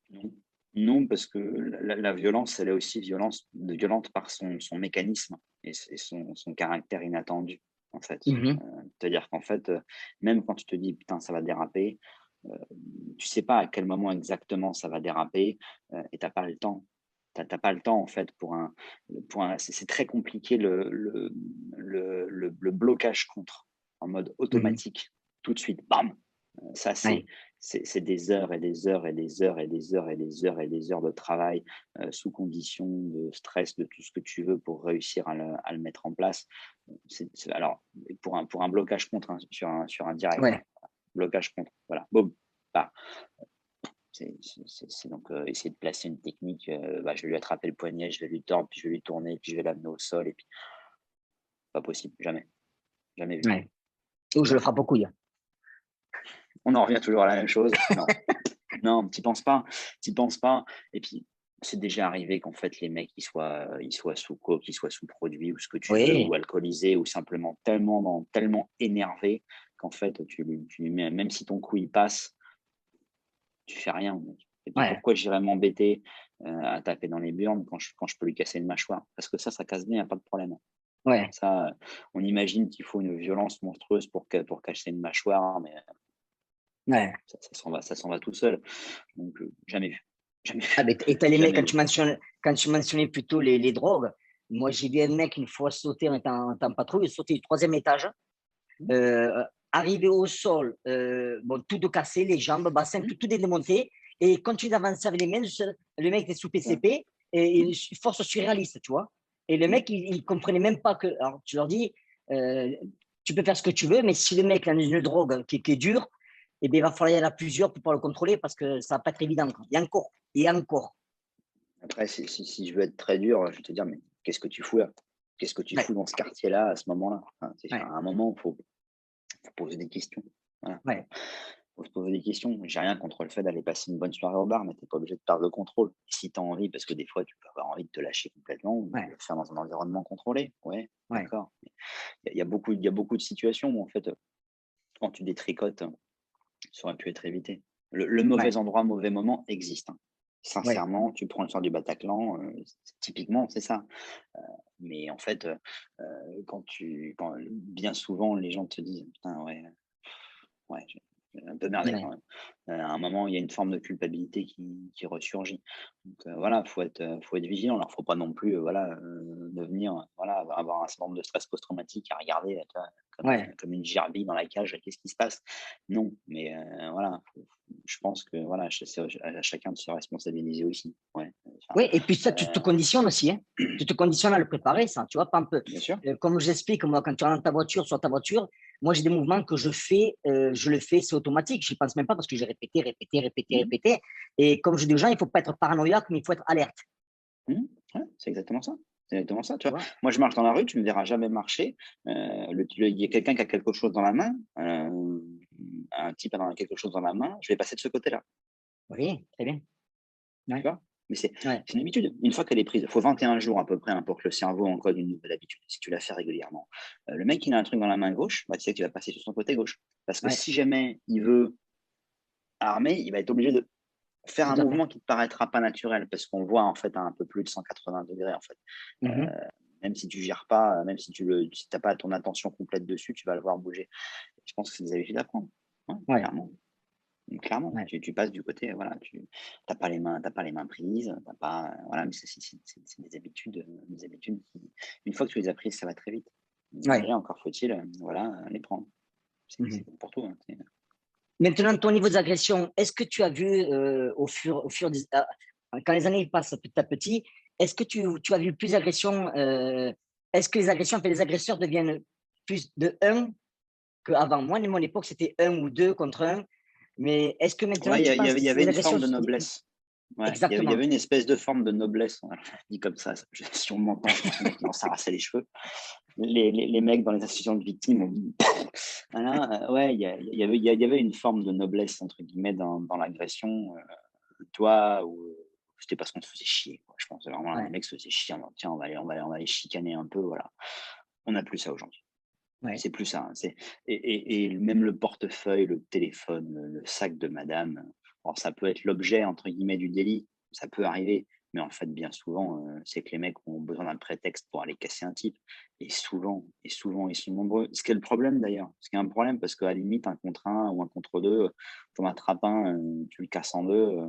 Non. Non, parce que la violence, elle est aussi violente par son mécanisme et son caractère inattendu, en fait. Mhm. C'est-à-dire qu'en fait, même quand tu te dis: «Putain, ça va déraper», heu, tu sais pas à quel moment exactement ça va déraper, et tu pas le temps. Tu pas le temps, en fait, pour un c'est très compliqué le blocage contre, en mode Mhm. automatique, tout de suite, bam! Ça, Ouais. c'est des heures et des heures et des heures et des heures et des heures et des heures de travail, sous conditions de stress, de tout ce que tu veux pour réussir à le mettre en place. Alors pour un blocage contre, hein, sur un direct, hein, Ouais. blocage contre, voilà, boum, bah, c'est donc, essayer de placer une technique, bah, je vais lui attraper le poignet, je vais lui tordre, puis je vais lui tourner, puis je vais l'amener au sol et puis pas possible, jamais, jamais vu. Ouais. Ou je le frappe aux couilles. On en revient toujours à la même chose. Non. Non, tu penses pas et puis c'est déjà arrivé qu'en fait les mecs ils soient sous coke, ils soient sous produits ou ce que tu veux ou Oui. alcoolisés ou simplement tellement énervés qu'en fait tu lui mets même si ton coup il passe, tu fais rien mec et puis Ouais. pourquoi j'irais m'embêter, à taper dans les burnes quand je peux lui casser une mâchoire? Parce que ça casse bien, y a pas de problème. Ouais. Ça, on imagine qu'il faut une violence monstrueuse pour casser une mâchoire, mais Ouais. ça s'en va tout seul. Donc jamais vu, jamais Ah, vu, mais et t'as les mecs, jamais vu. quand tu mentionnais plutôt les drogues, moi j'ai vu un mec une fois sauter en patrouille, sauter du troisième étage, Mmh, euh, arriver au sol, bon, tout de cassé, les jambes, bassin, mmh, tout est démonté, et continue d'avancer avec les mains, le mec était sous ouais, PCP, mmh, et force surréaliste, tu vois. Et le mmh. mec, il comprenait même pas que. Alors, tu leur dis, euh, tu peux faire ce que tu veux, mais si le mec a une drogue qui est dure, eh bien, il va falloir y aller à plusieurs pour pouvoir le contrôler parce que ça va pas être évident, quoi. Et encore. Après si je veux être très dur, je vais te dire: «Mais qu'est-ce que tu fous là? Qu'est-ce que tu Ouais, fous dans ce quartier-là, à ce moment-là?» Enfin, à ouais, un moment, faut poser des questions. Voilà, ouais, faut se poser des questions. J'ai rien contre le fait d'aller passer une bonne soirée au bar, mais tu es pas obligé de perdre le contrôle. Si tu as envie, parce que des fois, tu peux avoir envie de te lâcher complètement, de ouais, le faire dans un environnement contrôlé. Ouais, ouais, d'accord. Il y a beaucoup de situations où en fait, quand tu détricotes, ça aurait pu être évité. Le ouais, mauvais endroit, mauvais moment existe, hein. ouais. Sincèrement, tu prends l'histoire du Bataclan, typiquement, c'est ça. Mais en fait, quand bien souvent les gens te disent: «Putain ouais, ouais, j'ai un peu merdé Ouais. quand même». À un moment, il y a une forme de culpabilité qui ressurgit. Donc voilà, faut être vigilant. Alors faut pas non plus, voilà, devenir, voilà, avoir un syndrome de stress post-traumatique à regarder, tu vois, Ouais. comme une gerbille dans la cage, qu'est-ce qui se passe? Non, mais voilà, je pense que voilà, c'est à chacun de se responsabiliser aussi. Ouais, enfin, Oui, et puis ça, tu te heu, conditionnes aussi, hein. Tu te conditionnes à le préparer, ça. Tu vois, par exemple, bien sûr. comme j'explique, moi, quand tu rentres dans ta voiture, sur ta voiture, moi, j'ai des mouvements que je le fais, c'est automatique. Je n'y pense même pas parce que j'ai répété, répété, répété, Mmh. répété. Et comme je dis aux gens, il ne faut pas être paranoïaque, mais il faut être alerte. Mmh. Ouais, c'est exactement ça. C'est exactement ça, tu Tu vois? vois? Moi, je marche dans la rue, tu me verras jamais marcher, il y a quelqu'un qui a quelque chose dans la main, un type a quelque chose dans la main, je vais passer de ce côté-là, Oui, très bien. tu Ouais, vois? Mais c'est ouais, c'est une habitude. Une fois qu'elle est prise, il faut 21 jours à peu près, hein, pour que le cerveau encode une nouvelle habitude, si tu la fais régulièrement. Le mec, il a un truc dans la main gauche, bah, tu sais que tu vas passer sur son côté gauche. Parce que ouais, si jamais il veut armer, il va être obligé de faire tout un à fait. mouvement qui ne te paraîtra pas naturel, parce qu'on voit en fait à un peu plus de 180 degrés en fait. Mhm. Même si tu gères pas, même si tu pas ton attention complète dessus, tu vas le voir bouger. Je pense que c'est des habitudes à prendre. Ouais, Ouais, clairement. Clairement. ouais. Tu passes du côté, voilà, tu pas les mains prises, tu pas, voilà, mais c'est des habitudes qui, une fois que tu les as prises, ça va très vite. Ouais. Après, encore faut-il, voilà, les prendre. C'est Mhm. comme pour tout, hein, Maintenant, ton niveau d'agression, est-ce que tu as vu au fur des, quand les années passent petit à petit, est-ce que tu as vu plus d'agressions est-ce que les agressions, en fait, les agresseurs deviennent plus de un qu'avant? Moi, à mon époque, c'était un ou 2 contre un, mais est-ce que maintenant Ouais, il y tu a il y penses avait que il y c'est avait des une agressions forme de noblesse. Ouais, il y exactement, avait une espèce de forme de noblesse, voilà, dit comme ça, si on m'entend, je pense qu'il y en a qui vont s'arracher les cheveux. Les mecs dans les associations de victimes, on dit voilà, ouais, il y avait une forme de «noblesse» entre guillemets dans l'agression, toi, ou c'était parce qu'on te faisait chier, quoi. Je pense vraiment, les Ouais, mecs se faisaient chier, tiens, on va les chicaner un peu, voilà. On n'a plus ça aujourd'hui. ouais. C'est plus ça, hein, et même le portefeuille, le téléphone, le sac de madame, alors ça peut être «l'objet» entre guillemets du délit, ça peut arriver, mais en fait, bien souvent, c'est que les mecs ont besoin d'un prétexte pour aller casser un type, et souvent, ils sont nombreux. Ce qui est le problème d'ailleurs, ce qui est un problème parce qu'à la limite, un contre un ou un contre 2, tu en attrapes un, tu le casses en 2,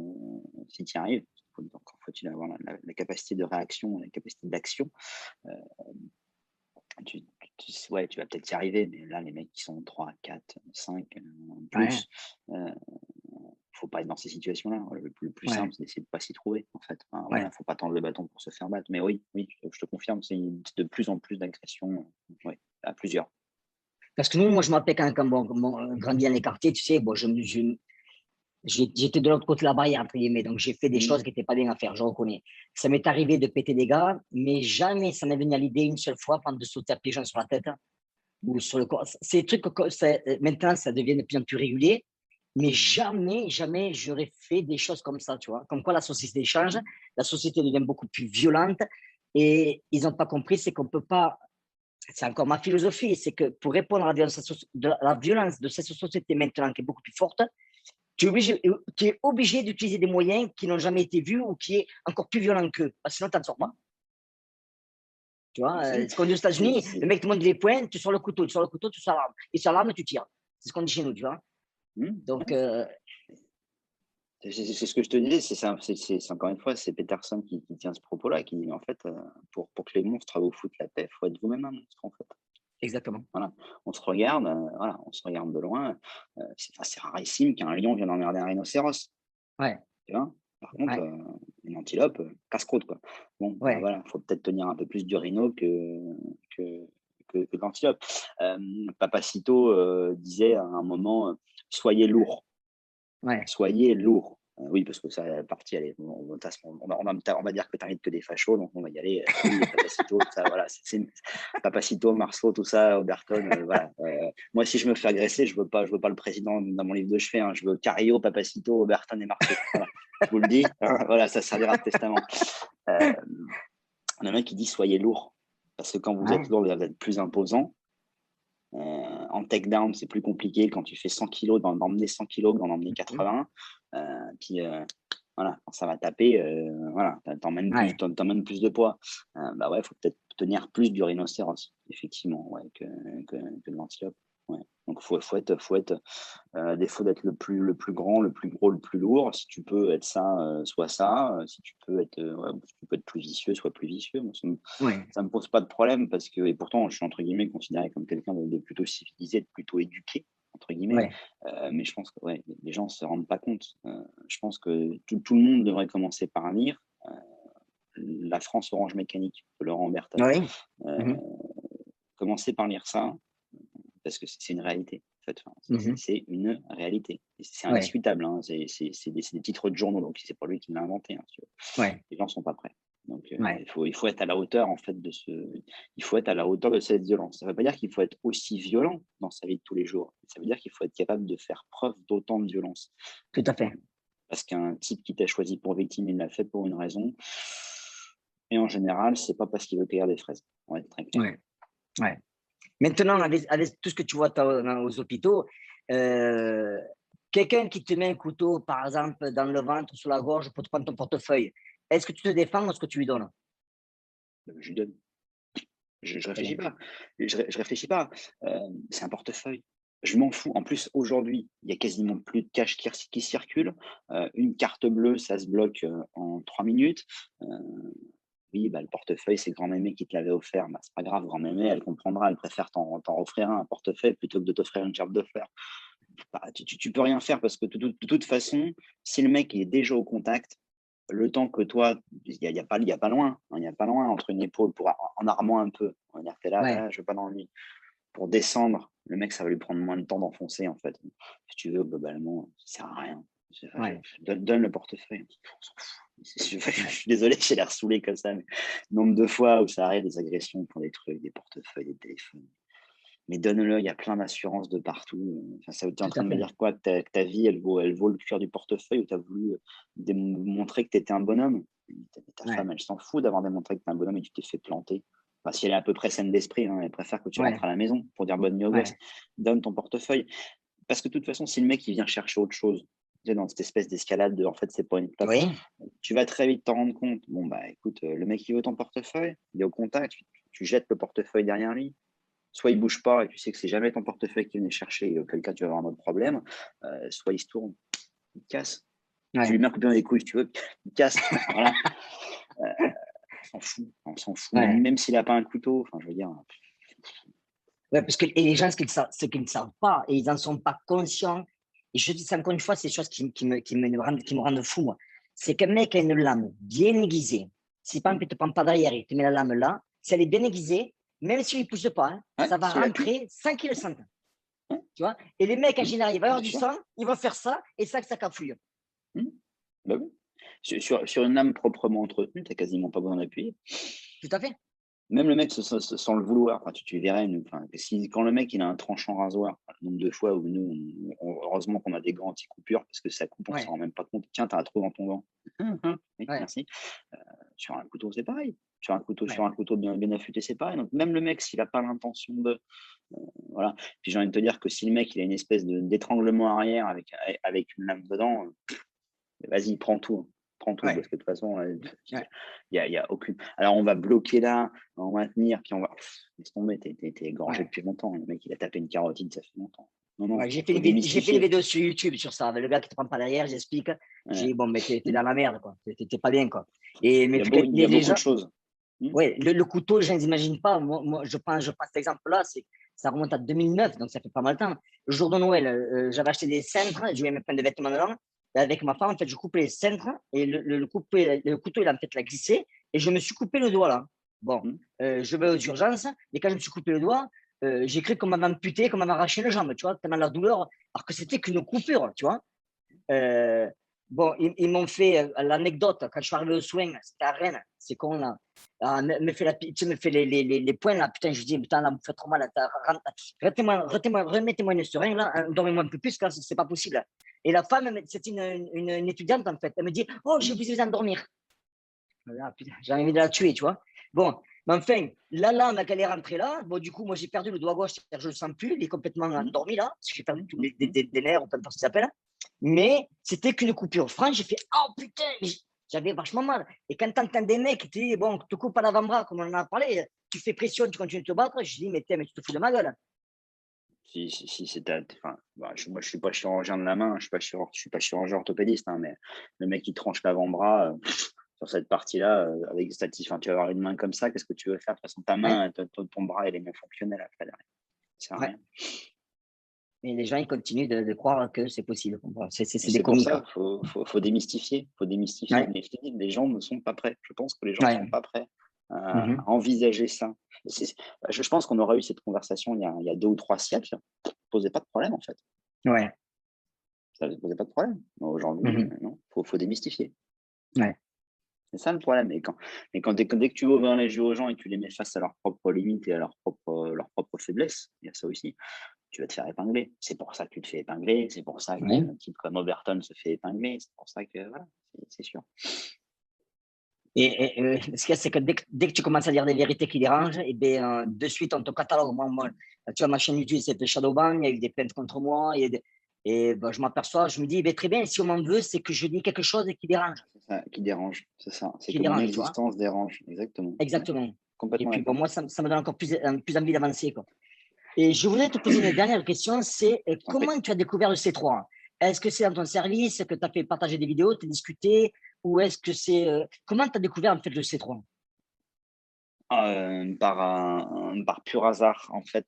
si tu y arrives. Encore faut-il avoir la capacité de réaction, la capacité d'action. Heu tu ouais, tu vas peut-être y arriver, mais là, les mecs qui sont 3, 4, 5, Ouais, plus, heu, faut pas être dans ces situations-là. Le plus ouais, simple, c'est d'essayer de pas s'y trouver, en fait. Enfin, ouais. voilà, faut pas tendre le bâton pour se faire battre. Mais oui, oui, je te confirme, c'est de plus en plus d'agressions, ouais, à plusieurs. Parce que nous, moi, je me rappelle quand bon, grandi dans les quartiers, tu sais, bon, j'étais de l'autre côté de la barrière, entre guillemets, donc j'ai fait des Mmh. choses qui n'étaient pas bien à faire, je reconnais. Ça m'est arrivé de péter des gars, mais jamais ça m'est venu à l'idée une seule fois, prendre de sauter à pieds joints sur la tête, hein, ou sur le corps. C'est des trucs maintenant, ça devient de plus en plus régulier, mais jamais, jamais j'aurais fait des choses comme ça, tu vois. Comme quoi la société change, la société devient beaucoup plus violente, et ils n'ont pas compris, c'est qu'on peut pas. C'est encore ma philosophie, c'est que pour répondre à la violence de cette société maintenant qui est beaucoup plus forte, tu es obligé d'utiliser des moyens qui n'ont jamais été vus ou qui est encore plus violent qu'eux, parce que sinon tu n'en sors pas. Tu vois, C'est ce qu'on dit aux c'est États-Unis, le c'est mec te montre les points, tu sors le couteau, tu sors le couteau, tu sors l'arme. Et sur l'arme, tu tires. C'est ce qu'on dit chez nous, tu vois. Donc, ouais. C'est ce que je te disais, c'est ça, c'est encore une fois, c'est Peterson qui tient ce propos-là, qui dit: «En fait, pour que les monstres vous foutent la paix, il faut être vous-même un monstre, en fait». exactement. Voilà, on se regarde, voilà, on se regarde de loin, c'est rarissime qu'un lion vienne emmerder un rhinocéros, Ouais, tu vois? Par contre, ouais, une antilope, casse-croûte, quoi. Bon, bah, ouais, voilà, faut peut-être tenir un peu plus du rhino que que de l'antilope. Papacito, disait à un moment, «Soyez lourd». ouais. Soyez lourd. Oui, parce que ça, la partie, elle est bon, de toute façon, on va dire que tu invites que des fachos, donc on va y aller, oui, Papacito, tout ça, voilà, Papacito, Marceau, tout ça, Oberton, voilà. Moi, si je me fais agresser, je veux pas le président dans mon livre de chevet, hein, je veux Carillo, Papacito, Oberton et Marceau. Voilà, je vous le dis, hein, voilà, ça servira de testament. Il y en a qui dit: «Soyez lourd», parce que quand vous êtes Ouais. lourd, vous êtes plus imposant. En takedown, c'est plus compliqué quand tu fais 100 kilos, d'emmener 100 kilos que d'en emmener Mmh. 80. Puis, voilà, quand ça va taper, voilà, t'emmènes plus, Ouais, plus de poids. Bah ouais, faut peut-être tenir plus du rhinocéros, effectivement, ouais, que de l'antilope. Ouais. Donc faut être à défaut d'être le plus grand, le plus gros, le plus lourd, si tu peux être ça, sois ça, si tu peux être, ouais, si tu peux être plus vicieux, sois plus vicieux. Moi, ouais, ça me pose pas de problème parce que, et pourtant je suis entre guillemets considéré comme quelqu'un de plutôt civilisé, de plutôt «éduqué» entre guillemets, ouais. mais je pense que ouais, les gens se rendent pas compte. Je pense que tout le monde devrait commencer par lire, La France Orange Mécanique de Laurent Berton. Oui. Heu, Mmh. Commencer par lire ça, parce que c'est une réalité, en fait, enfin, Mmh. c'est une réalité. Et c'est Ouais, indiscutable, hein, c'est des titres de journaux, donc c'est pas lui qui l'a inventé, hein, si tu veux. ouais, Les gens sont pas prêts. Donc ouais. il faut être à la hauteur, en fait, il faut être à la hauteur de cette violence. Ça veut pas dire qu'il faut être aussi violent dans sa vie de tous les jours. Ça veut dire qu'il faut être capable de faire preuve d'autant de violence. Tout à fait. Parce qu'un type qui t'a choisi pour victime, il l'a fait pour une raison, et en général, c'est pas parce qu'il veut cueillir des fraises. On va être très clair. Ouais, ouais. Maintenant, avec tout ce que tu vois aux hôpitaux, euh, quelqu'un qui te met un couteau, par exemple, dans le ventre, sous la gorge, pour te prendre ton portefeuille, est-ce que tu te défends ou est-ce que tu lui donnes? Je lui donne. Je Très réfléchis bien. pas. Je réfléchis pas. C'est un portefeuille. Je m'en fous. En plus, aujourd'hui, il y a quasiment plus de cash qui circule. Une carte bleue, ça se bloque, en 3 minutes. Heu, oui, bah, le portefeuille, c'est grand-mémé qui te l'avait offert. Bah, c'est pas grave, grand-mémé, elle comprendra. Elle préfère t'en offrir un portefeuille plutôt que de t'offrir une gerbe de fleurs. Bah, tu peux rien faire parce que de toute façon, si le mec il est déjà au contact, le temps que toi, il y a pas loin, hein, il y a pas loin entre une épaule pour en armant un peu. On va dire: tu Ouais, là, je veux pas dans le lit». Pour descendre, le mec, ça va lui prendre moins de temps d'enfoncer, en fait. Si tu veux, globalement, ça sert à rien. ouais, Donne le portefeuille. On s'en fout. Je ouais. suis désolé, j'ai l'air saoulé comme ça, mais nombre de fois où ça arrive, des agressions pour des trucs, des portefeuilles, des téléphones. Mais donne-le, il y a plein d'assurances de partout. Enfin, ça, tu es en Tout train à de me fait. dire quoi? Que ta vie, elle vaut le cuir du portefeuille, ou tu as voulu montrer que tu étais un bonhomme? Ta Ouais, femme, elle s'en fout d'avoir démontré que tu es un bonhomme et que tu t'es fait planter. Enfin, si elle est à peu près saine d'esprit, hein, elle préfère que tu ouais, rentres à la maison pour dire bonne nuit au gosse. ouais. Donne ton portefeuille. Parce que de toute façon, si le mec il vient chercher autre chose, tu sais, dans cette espèce d'escalade de en fait, c'est pas une place, Oui, tu vas très vite t'en rendre compte. Bon, bah écoute, le mec il veut ton portefeuille, il est au contact, tu jettes le portefeuille derrière lui. Soit il bouge pas et tu sais que c'est jamais ton portefeuille qui venait chercher, et auquel cas tu vas avoir un autre problème. Soit il se tourne, il casse. Tu lui ouais, mets un coup de pied dans les couilles si tu veux, il casse. Voilà. Euh, on s'en fout, même, ouais. même s'il a pas un couteau. Enfin, je veux dire, Ouais, parce que et les gens, ce qu'ils ne savent pas, et ils n'en sont pas conscients, et je dis ça encore une fois, c'est des choses qui me rendent fou, moi. C'est qu'un mec a une lame bien aiguisée. Si par exemple, il ne te prend pas derrière, il te met la lame là, si elle est bien aiguisée, même s'il ne pousse pas, hein, ouais, ça va s'il appuie, rentrer sans qu'il le sente. ouais, Tu vois? Et les mecs, en général, il va y avoir bien du sûr. sang, ils vont faire ça, et ça cafouille. Mmh. Bah oui. Sur une lame proprement entretenue, tu as quasiment pas besoin d'appuyer. Tout à fait. Même le mec sans le vouloir, enfin, tu verrais, enfin, si, quand le mec il a un tranchant rasoir, le nombre de fois où nous, heureusement qu'on a des gants anti-coupure parce que ça coupe, on s'en Ouais, rend même pas compte. Tiens, t'as un trou dans ton gant. Oui, ouais, merci. Sur un couteau, c'est pareil. Sur ouais. un couteau bien affûté, c'est pareil. Donc, même le mec, s'il n'a pas l'intention de. Voilà. Puis j'ai envie de te dire que si le mec il a une espèce d'étranglement arrière avec une lame dedans, vas-y, prends tout, hein. Prends tout, Ouais, parce que de toute façon, ouais. il y a aucune. Alors, on va bloquer là, on va tenir, puis on va. Laisse tomber, t'es égorgé Ouais. depuis longtemps. Le mec, il a tapé une carotide, ça fait longtemps. Non, non, Ouais, faut j'ai fait une démystifier. vidéo sur YouTube sur ça, avec le gars qui te prend pas derrière, j'explique. Ouais. J'ai dit, bon, mais t'es Mm. dans la merde, quoi. T'es pas bien, quoi. Et, mais Il y a les beaucoup de gens, choses. Mm. ouais, le couteau, les gens n'imaginent pas. Moi, je prends cet exemple-là, ça remonte à 2009, donc ça fait pas mal de temps. Le jour de Noël, j'avais acheté des cintres, je vais mettre plein de vêtements dedans. Et avec ma femme, en fait, je coupais les cintres et le couteau, il a en fait l'a glissé et je me suis coupé le doigt là. Bon, Mm. je vais aux urgences, mais quand je me suis coupé le doigt, j'ai cru qu'on m'avait amputé, qu'on m'avait arraché une jambe, tu vois, tellement la douleur, alors que c'était qu'une coupure, tu vois. Euh, bon, ils m'ont fait l'anecdote quand je suis arrivé au soin, c'était à Rennes, c'est con là. Ah, me fait tu sais, me fait les points là, putain, je dis, putain, là, vous faites trop mal, remettez-moi une seringue là, dormez-moi un peu plus, là, c'est pas possible. Et la femme, c'est une étudiante en fait, elle me dit, oh, je vais vous endormir. Ah, putain, j'ai envie de la tuer, tu vois. Bon, mais enfin, la lame, quand elle est rentrée là, bon, du coup, moi, j'ai perdu le doigt gauche, c'est-à-dire je le sens plus, il est complètement Mm. endormi là, parce que j'ai perdu Mm. tous Mm. Mm. des nerfs, ou peu importe ce que ça s'appelle. Mais c'était qu'une coupure franche, j'ai fait, oh putain, mais j'avais vachement mal. Et quand t'entends des mecs qui te disent, bon, te coupe à l'avant-bras, comme on en a parlé, tu fais pression, tu continues de te battre, je dis, mais tu te fous de ma gueule. Si c'est enfin, bah, moi, je suis pas chirurgien de la main, je suis pas chirurgien orthopédiste, hein, mais le mec qui tranche l'avant-bras, sur cette partie-là, avec statif, enfin, tu vas avoir une main comme ça, qu'est-ce que tu veux faire? De toute façon, ta Ouais, main, ton bras, il est bien fonctionnel après derrière. Ça sert à ouais. rien. Mais les gens, ils continuent de croire que c'est possible. Bon, Mais c'est des c'est pour comiques. ça, faut démystifier. Faut démystifier. Ouais, Mais je te dis, les gens ne sont pas prêts. Je pense que les gens ne sont ouais. pas prêts Mhm. à envisager ça. Je pense qu'on aurait eu cette conversation il y a 2 ou 3 siècles. Ça ne posait pas de problème, en fait. Ouais. Ça ne posait pas de problème. Aujourd'hui, Mhm. non. Faut démystifier. Ouais. C'est ça le problème. Dès que tu ouvres les yeux aux gens et que tu les mets face à leurs propres limites et à leurs propres faiblesses, il y a ça aussi, tu vas te faire épingler. C'est pour ça que tu te fais épingler, c'est pour ça Ouais. qu'un type comme Overton se fait épingler, c'est pour ça que, voilà, c'est sûr. Ce qu'il y a, c'est que dès que tu commences à dire des vérités qui dérangent, et bien, de suite, on te catalogue. Tu vois, ma chaîne YouTube, c'est fait Shadowban, il y a eu des plaintes contre moi, et ben, je m'aperçois, je me dis, ben, très bien, si on m'en veut, c'est que je dis quelque chose qui dérange, C'est ça qui dérange, c'est ça. C'est qui que mon dérange, tu vois. existence dérange, exactement. Ouais, Exactement. Et complètement puis, bon, d'accord. moi, ça me donne encore plus envie d'avancer, quoi. Et je voudrais te poser une dernière question, c'est Je t'en prie. comment tu as découvert le C3? Est-ce que c'est dans ton service que tu as fait partager des vidéos, tu as discuté, ou est-ce que c'est... comment tu as découvert en fait le C3? Par pur hasard, en fait,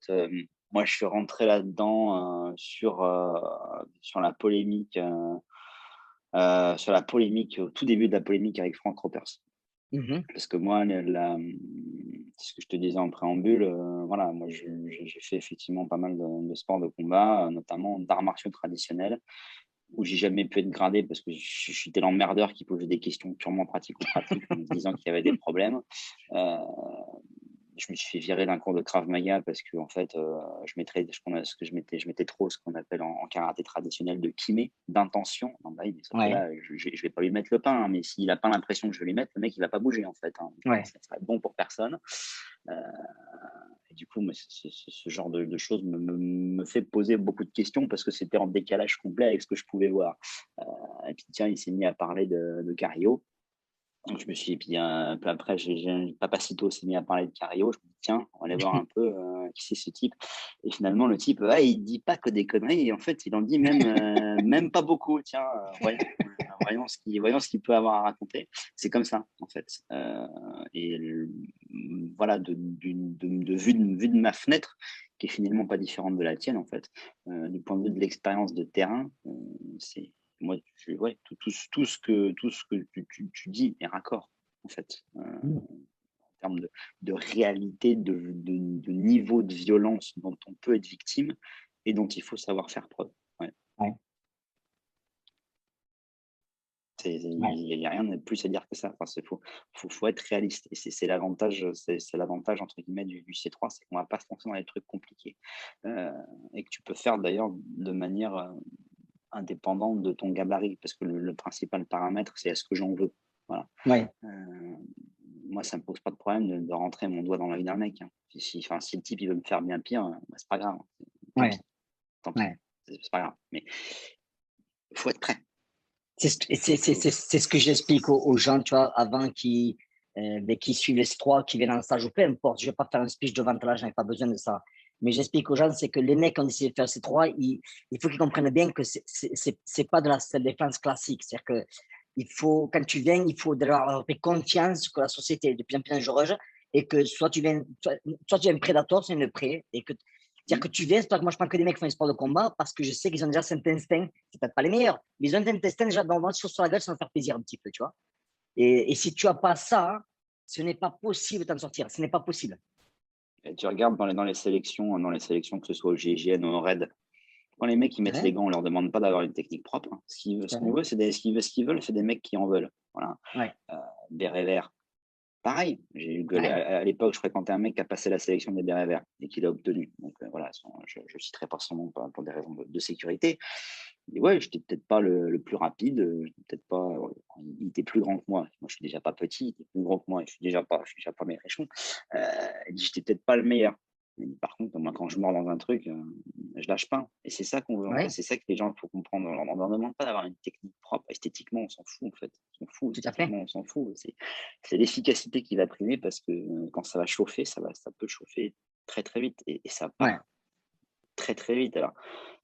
moi, je suis rentré là-dedans sur la polémique, au tout début de la polémique avec Frank Ropers. Mhm. Parce que moi, c'est ce que je te disais en préambule, voilà, moi, j'ai fait effectivement pas mal de sports de combat, notamment d'arts martiaux traditionnels, où j'ai jamais pu être gradé parce que j'étais l'emmerdeur qui posait des questions purement pratico-pratiques en me disant qu'il y avait des problèmes. Euh, je me suis fait virer d'un cours de Krav Maga parce que en fait, je mettais trop ce qu'on appelle en karaté traditionnel de kimé, d'intention. Non, bah oui, mais sauf que Ouais, là, je vais pas lui mettre le pain, hein, mais s'il a pas l'impression que je vais lui mettre, le mec, il va pas bouger en fait, hein. ouais. Ça serait bon pour personne. Euh, et du coup, moi, ce genre de choses me fait poser beaucoup de questions parce que c'était en décalage complet avec ce que je pouvais voir. Et puis tiens, il s'est mis à parler de Cario. Donc, je me suis dit, puis un peu après, Papacito s'est mis à parler de Cario. Je me dis, tiens, on va aller voir un peu qui c'est ce type. Et finalement, le type, il dit pas que des conneries. Et en fait, il en dit même pas beaucoup. Tiens, voyons ce qu'il peut avoir à raconter. C'est comme ça, en fait. Voilà, vue de ma fenêtre, qui est finalement pas différente de la tienne, en fait. Du point de vue de l'expérience de terrain, c'est moi, ouais, tout ce que tu dis est raccord, en fait, Mm. en termes de réalité, de niveau de violence dont on peut être victime et dont il faut savoir faire preuve. Ouais. Ouais, ouais, Il y a rien de plus à dire que ça. Enfin, faut être réaliste. Et c'est l'avantage entre guillemets du C3, c'est qu'on va pas se lancer dans les trucs compliqués. Et que tu peux faire d'ailleurs de manière indépendante de ton gabarit, parce que le principal paramètre, c'est est-ce que j'en veux. Voilà. ouais, Moi, ça me pose pas de problème de rentrer mon doigt dans la vie d'un mec, hein. Si le type il veut me faire bien pire, bah, c'est pas grave. Tant ouais, pis, tant pis. ouais. C'est pas grave. Mais il faut être prêt. C'est ce que j'explique aux gens, tu vois, avant qui suivent les S3, qui viennent en stage ou peu importe. Je ne vais pas faire un speech de vente là, je n'ai pas besoin de ça. Mais j'explique aux gens, c'est que les mecs, quand ils essaient de faire C3, il faut qu'ils comprennent bien que c'est pas de la self-défense classique. C'est-à-dire que quand tu viens, il faut leur faire confiance que la société est de plus en plus dangereuse et que soit tu viens, soit tu viens prédateur, soit tu viens prêt. C'est-à-dire que tu viens, c'est pas que moi je prends que des mecs qui font des sports de combat parce que je sais qu'ils ont déjà cet instinct, c'est peut-être pas les meilleurs, mais ils ont un instinct déjà d'envoi sur la gueule, ça va faire plaisir un petit peu, tu vois. Et si tu as pas ça, ce n'est pas possible de t'en sortir, ce n'est pas possible. Et tu regardes dans les sélections, que ce soit au GIGN ou au RAID, quand les mecs ils Tout à mettent fait, les gants, on leur demande pas d'avoir une technique propre, hein. tout Ce à qu'on fait. veut, ce qu'ils veulent, c'est des mecs qui en veulent. Voilà. Ouais, Euh, Béret vert, pareil. ouais, À l'époque, je fréquentais un mec qui a passé la sélection des bérets verts et qui l'a obtenu. Donc voilà, je ne citerai pas son nom pour des raisons de sécurité. Et ouais, j'étais peut-être pas le plus rapide, j'étais peut-être pas. Il était plus grand que moi. Moi, je suis déjà pas petit, il était plus gros que moi. Je suis déjà pas méréchon. Il dit, j'étais peut-être pas le meilleur. Mais par contre, moi, quand je mords dans un truc, je lâche pas. Et c'est ça qu'on veut, en fait. ouais, C'est ça que les gens, il faut comprendre. On ne leur demande pas d'avoir une technique propre. Esthétiquement, on s'en fout, en fait. On s'en fout. tout à fait. Esthétiquement, on s'en fout. C'est l'efficacité qui va primer parce que quand ça va chauffer, ça peut chauffer très, très vite. Et ça Ouais, part très, très vite. Alors,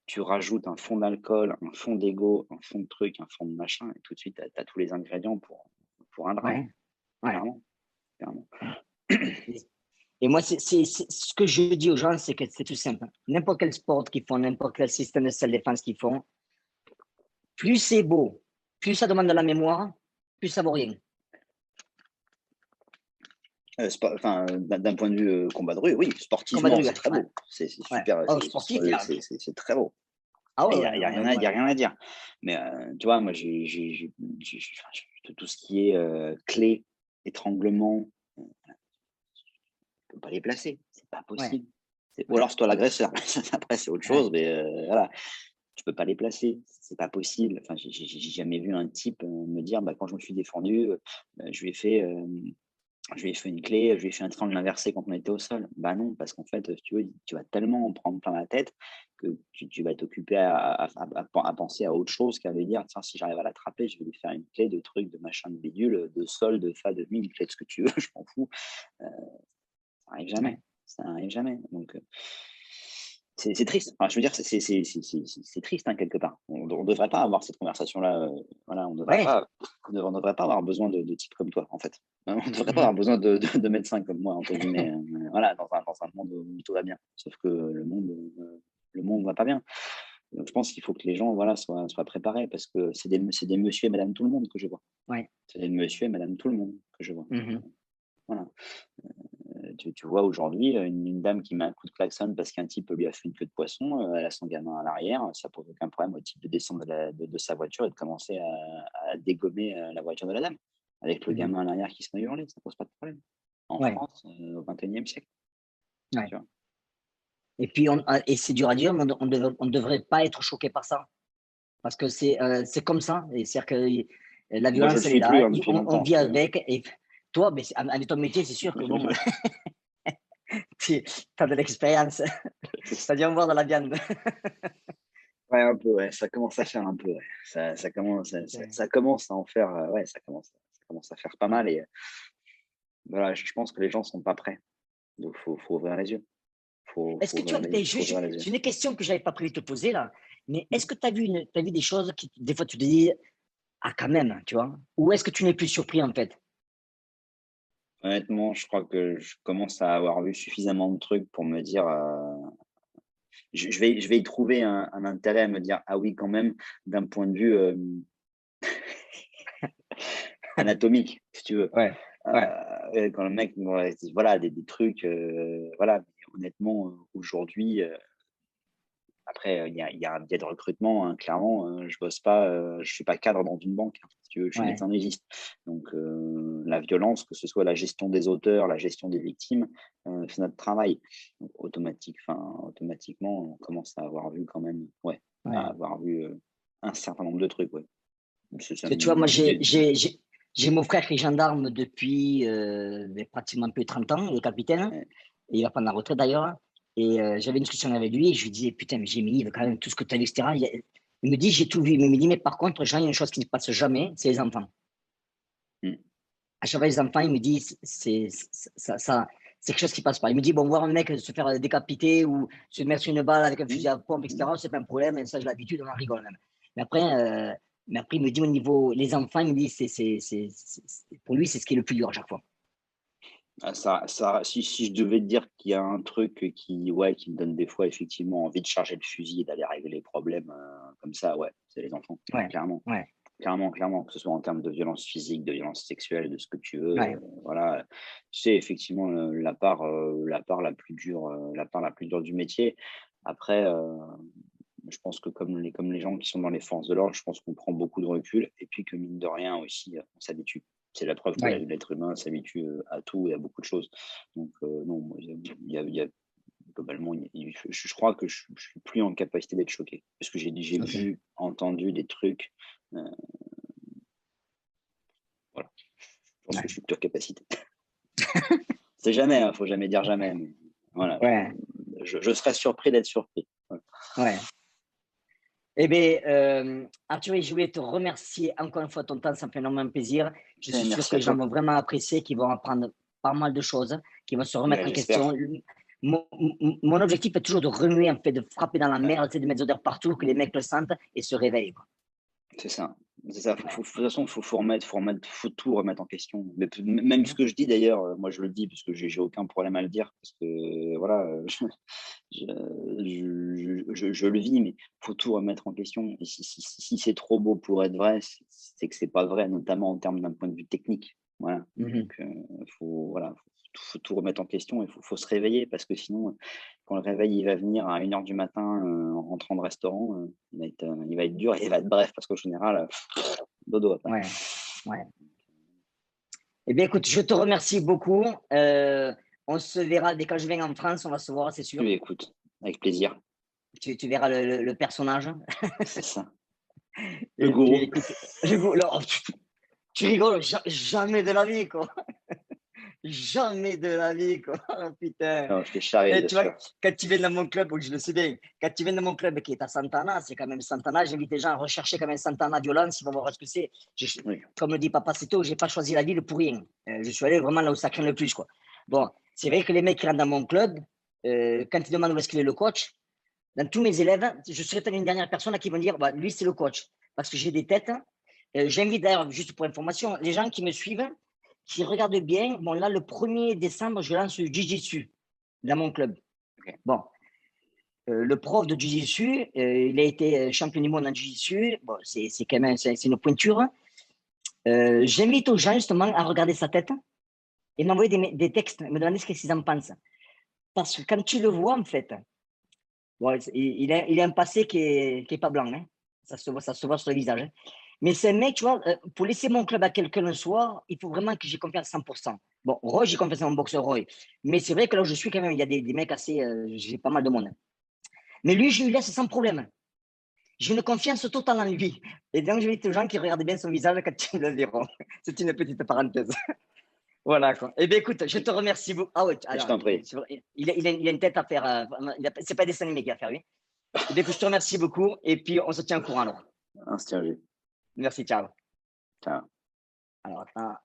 tu rajoutes un fond d'alcool, un fond d'ego, un fond de truc, un fond de machin, et tout de suite, tu as tous les ingrédients pour un drame, ouais, ouais. clairement. Clairement. Et moi, ce que je dis aux gens, c'est que c'est tout simple. N'importe quel sport qu'ils font, n'importe quel système de self-défense qu'ils font, plus c'est beau, plus ça demande de la mémoire, plus ça vaut rien. Enfin, d'un point de vue combat de rue, oui, Combat de sportivement, rue, c'est très ouais. beau. C'est Ouais. super, Oh, sportif, il y a. c'est très beau. Ah Il ouais, n'y ouais, a, y a non, mais rien à, y moi. a rien à dire. Mais tu vois, moi, tout ce qui est clé, étranglement, tu peux pas les placer. C'est pas Ouais, possible. Ou ouais, alors c'est toi l'agresseur. Après, c'est autre ouais. chose, mais voilà. Tu peux pas les placer, c'est pas possible. Enfin, j'ai jamais vu un type me dire, bah, quand je me suis défendu, je lui ai fait, je lui ai fait une clé, je lui ai fait un triangle inversé quand on était au sol. Bah non, parce qu'en fait, si tu veux, tu vas tellement en prendre plein la tête que tu vas t'occuper à penser à autre chose qu'à lui dire, tiens, si j'arrive à l'attraper, je vais lui faire une clé de truc, de machin, de bidule, de sol, de fa, de mi, une clé de ce que tu veux, je m'en fous. Euh, Ça arrive Ouais. jamais. Ça arrive jamais. Donc, c'est triste. Enfin, je veux dire, c'est triste, hein, quelque part. On ne devrait pas avoir cette conversation-là. Voilà, Ouais. on devrait pas avoir besoin de types comme toi, en fait. On ne devrait pas Mhm. avoir besoin de médecins comme moi, entre guillemets. Voilà, dans un monde où tout va bien. Sauf que le monde va pas bien. Donc, je pense qu'il faut que les gens, voilà, soient préparés parce que c'est des monsieur et madame tout le monde que je vois. Ouais. C'est des monsieur et madame tout le monde que je vois. Mhm. Voilà. Tu vois aujourd'hui une dame qui met un coup de klaxon parce qu'un type lui a fait une queue de poisson, elle a son gamin à l'arrière, ça pose aucun problème au type de descendre de sa voiture et de commencer à dégommer la voiture de la dame, avec le Mhm. gamin à l'arrière qui se met à hurler, ça pose pas de problème. en Ouais, France au XXIe siècle. ouais. Tu vois. Et puis, et c'est dur à dire, mais on devrait pas être choqué par ça. Parce que c'est comme ça. C'est-à-dire que la Moi, je le violence, elle est suis plus là. hein, depuis On longtemps. vit avec. Et toi, mais avec ton métier, c'est sûr que bon, tu as de l'expérience. C'est Tu ça. as dû en voir de la viande. Ouais, un peu, ouais. Ça commence à faire un peu, ouais. Ça commence à en faire, ouais, ça commence à faire pas Ouais. mal et voilà, je pense que les gens sont pas prêts. Donc faut ouvrir les yeux. Est-ce que tu as. Faut ouvrir les yeux. C'est une question que je n'avais pas prévu de te poser là. Mais est-ce que tu as vu des choses qui, des fois, tu te dis, ah, quand même, tu vois? Ou est-ce que tu n'es plus surpris en fait? Honnêtement, je crois que je commence à avoir vu suffisamment de trucs pour me dire, je vais y trouver un intérêt à me dire: «Ah oui, quand même», d'un point de vue, anatomique, si tu veux. Ouais, ouais, Quand le mec me dit voilà, des trucs, voilà, mais honnêtement, aujourd'hui, après, il y a un biais de recrutement, hein, clairement, je bosse pas, je suis pas cadre dans une banque, hein, si tu veux, je suis ouais, médecin légiste. Donc la violence, que ce soit la gestion des auteurs, la gestion des victimes, c'est notre travail. Donc automatiquement, on commence à avoir vu quand même, ouais, à ouais. avoir vu, un certain nombre de trucs, ouais. C'est ça Parce que tu vois, moi, me des j'ai mon frère qui est gendarme depuis pratiquement plus de 30 ans, il est capitaine, ouais, et il va prendre la retraite d'ailleurs. Et j'avais une discussion avec lui et je lui disais, putain, mais j'ai mis quand même tout ce que tu as vu, etc. Il me dit, j'ai tout vu. Mais il me dit, mais par contre, Jean, il y a une chose qui ne passe jamais, c'est les enfants. mmh, À chaque fois, les enfants, il me dit, c'est quelque chose qui passe pas. Il me dit, bon, voir un mec se faire décapiter ou se mettre sur une balle avec un mmh, fusil à pompe, mmh. etc., c'est pas un problème. Et ça, j'ai l'habitude, on en rigole même. Mais après, euh, mais après, il me dit, au niveau, les enfants, il me dit, pour lui, c'est ce qui est le plus dur à chaque fois. Ah si je devais te dire qu'il y a un truc qui ouais, qui me donne des fois effectivement envie de charger le fusil et d'aller régler les problèmes, comme ça, ouais, c'est les enfants, Ouais, clairement. ouais, Clairement, que ce soit en termes de violence physique, de violence sexuelle, de ce que tu veux, ouais, voilà. C'est effectivement, la part la plus dure du métier. Après, je pense que comme les gens qui sont dans les forces de l'ordre, je pense qu'on prend beaucoup de recul et puis que mine de rien aussi, on s'habitue. C'est la preuve que ouais. l'être humain s'habitue, à tout et à beaucoup de choses. Donc, non, moi, il y a globalement, je crois que je suis plus en capacité d'être choqué. Parce que j'ai Ok. vu, entendu des trucs, heu, voilà. Je pense que je Ouais, suis plus en capacité. C'est jamais, hein, faut jamais dire jamais, mais voilà, ouais, je serais surpris d'être surpris. Voilà. ouais. Eh bien, Arthur, je voulais te remercier encore une fois de ton temps, ça me fait énormément plaisir. Je suis sûr Merci que à les gens toi. vont vraiment apprécier, qu'ils vont apprendre pas mal de choses, qu'ils vont se Ouais, remettre en question. j'espère. Mon objectif est toujours de remuer, en fait, de frapper dans la Ouais. merde, de mettre des odeurs partout, que les mecs le sentent et se réveillent, quoi. C'est ça. C'est ça. Ouais. De toute façon, faut tout remettre en question. Même ce Mhm. que je dis d'ailleurs, moi je le dis parce que j'ai aucun problème à le dire parce que voilà, je, je le vis, mais faut tout remettre en question. Et si c'est trop beau pour être vrai, c'est que c'est pas vrai, notamment en termes d'un point de vue technique. Voilà. Mhm. Donc, faut tout remettre en question et faut se réveiller parce que sinon, quand le réveil il va venir à 1 heure du matin, en rentrant de restaurant, il va être dur et il va être bref parce qu'au général, dodo après. Ouais, ouais. Eh bien, écoute, je te remercie beaucoup. On se verra dès quand je viens en France, on va se voir, c'est sûr. Oui, écoute, avec plaisir, Tu verras le personnage. c'est ça. Le Et puis, gourou. écoute, alors, tu rigoles, jamais de la vie, quoi. Jamais de la vie, quoi. Oh, putain. Non, je te charrie, Et bien tu vois, sûr. quand tu viens dans mon club, oui, je le sais bien, quand tu viens dans mon club qui est à Santana, c'est quand même Santana, j'invite les gens à rechercher quand même Santana Violence, ils vont voir ce que c'est. Oui, Comme le dit Papa Cito, je n'ai pas choisi la ville pour rien. Je suis allé vraiment là où ça craint le plus, quoi. Bon, c'est vrai que les mecs qui rentrent dans mon club, quand ils demandent où est-ce qu'il est le coach, dans tous mes élèves, je serais une dernière personne qui vont dire, bah, lui, c'est le coach. Parce que j'ai des têtes. J'invite d'ailleurs, juste pour information, les gens qui me suivent, qui regardent bien. Bon, là, le 1er décembre, je lance le Jiu-Jitsu dans mon club. OK. Bon, le prof de Jiu-Jitsu, il a été champion du monde en Jiu-Jitsu. Bon, c'est quand même c'est une pointure. J'invite aux gens justement à regarder sa tête et m'envoyer des textes, me demander ce qu'ils en pensent. Parce que quand tu le vois, en fait, bon, il a un passé qui est pas blanc. Hein. Ça se voit sur le visage. Hein. Mais c'est un mec, tu vois, pour laisser mon club à quelqu'un un soir, il faut vraiment que j'ai confiance à 100%. Bon, Roy, j'ai confiance en mon boxeur Roy. Mais c'est vrai que là où je suis quand même, il y a des mecs assez, j'ai pas mal de monde. Mais lui, je lui laisse sans problème. J'ai une confiance totale en lui. Et donc, je vais dire aux gens qui regardent bien son visage quand ils le verront. C'est une petite parenthèse. Voilà, quoi. Eh bien, écoute, je te remercie beaucoup. Ah ouais, Je alors, t'en prie. il a une tête à faire. C'est pas des dessin animé qu'il a à faire, lui. Eh bien, écoute, je te remercie beaucoup. Et puis, on se tient au courant alors. Un se tient, Merci, ciao. ciao. Alors, attends.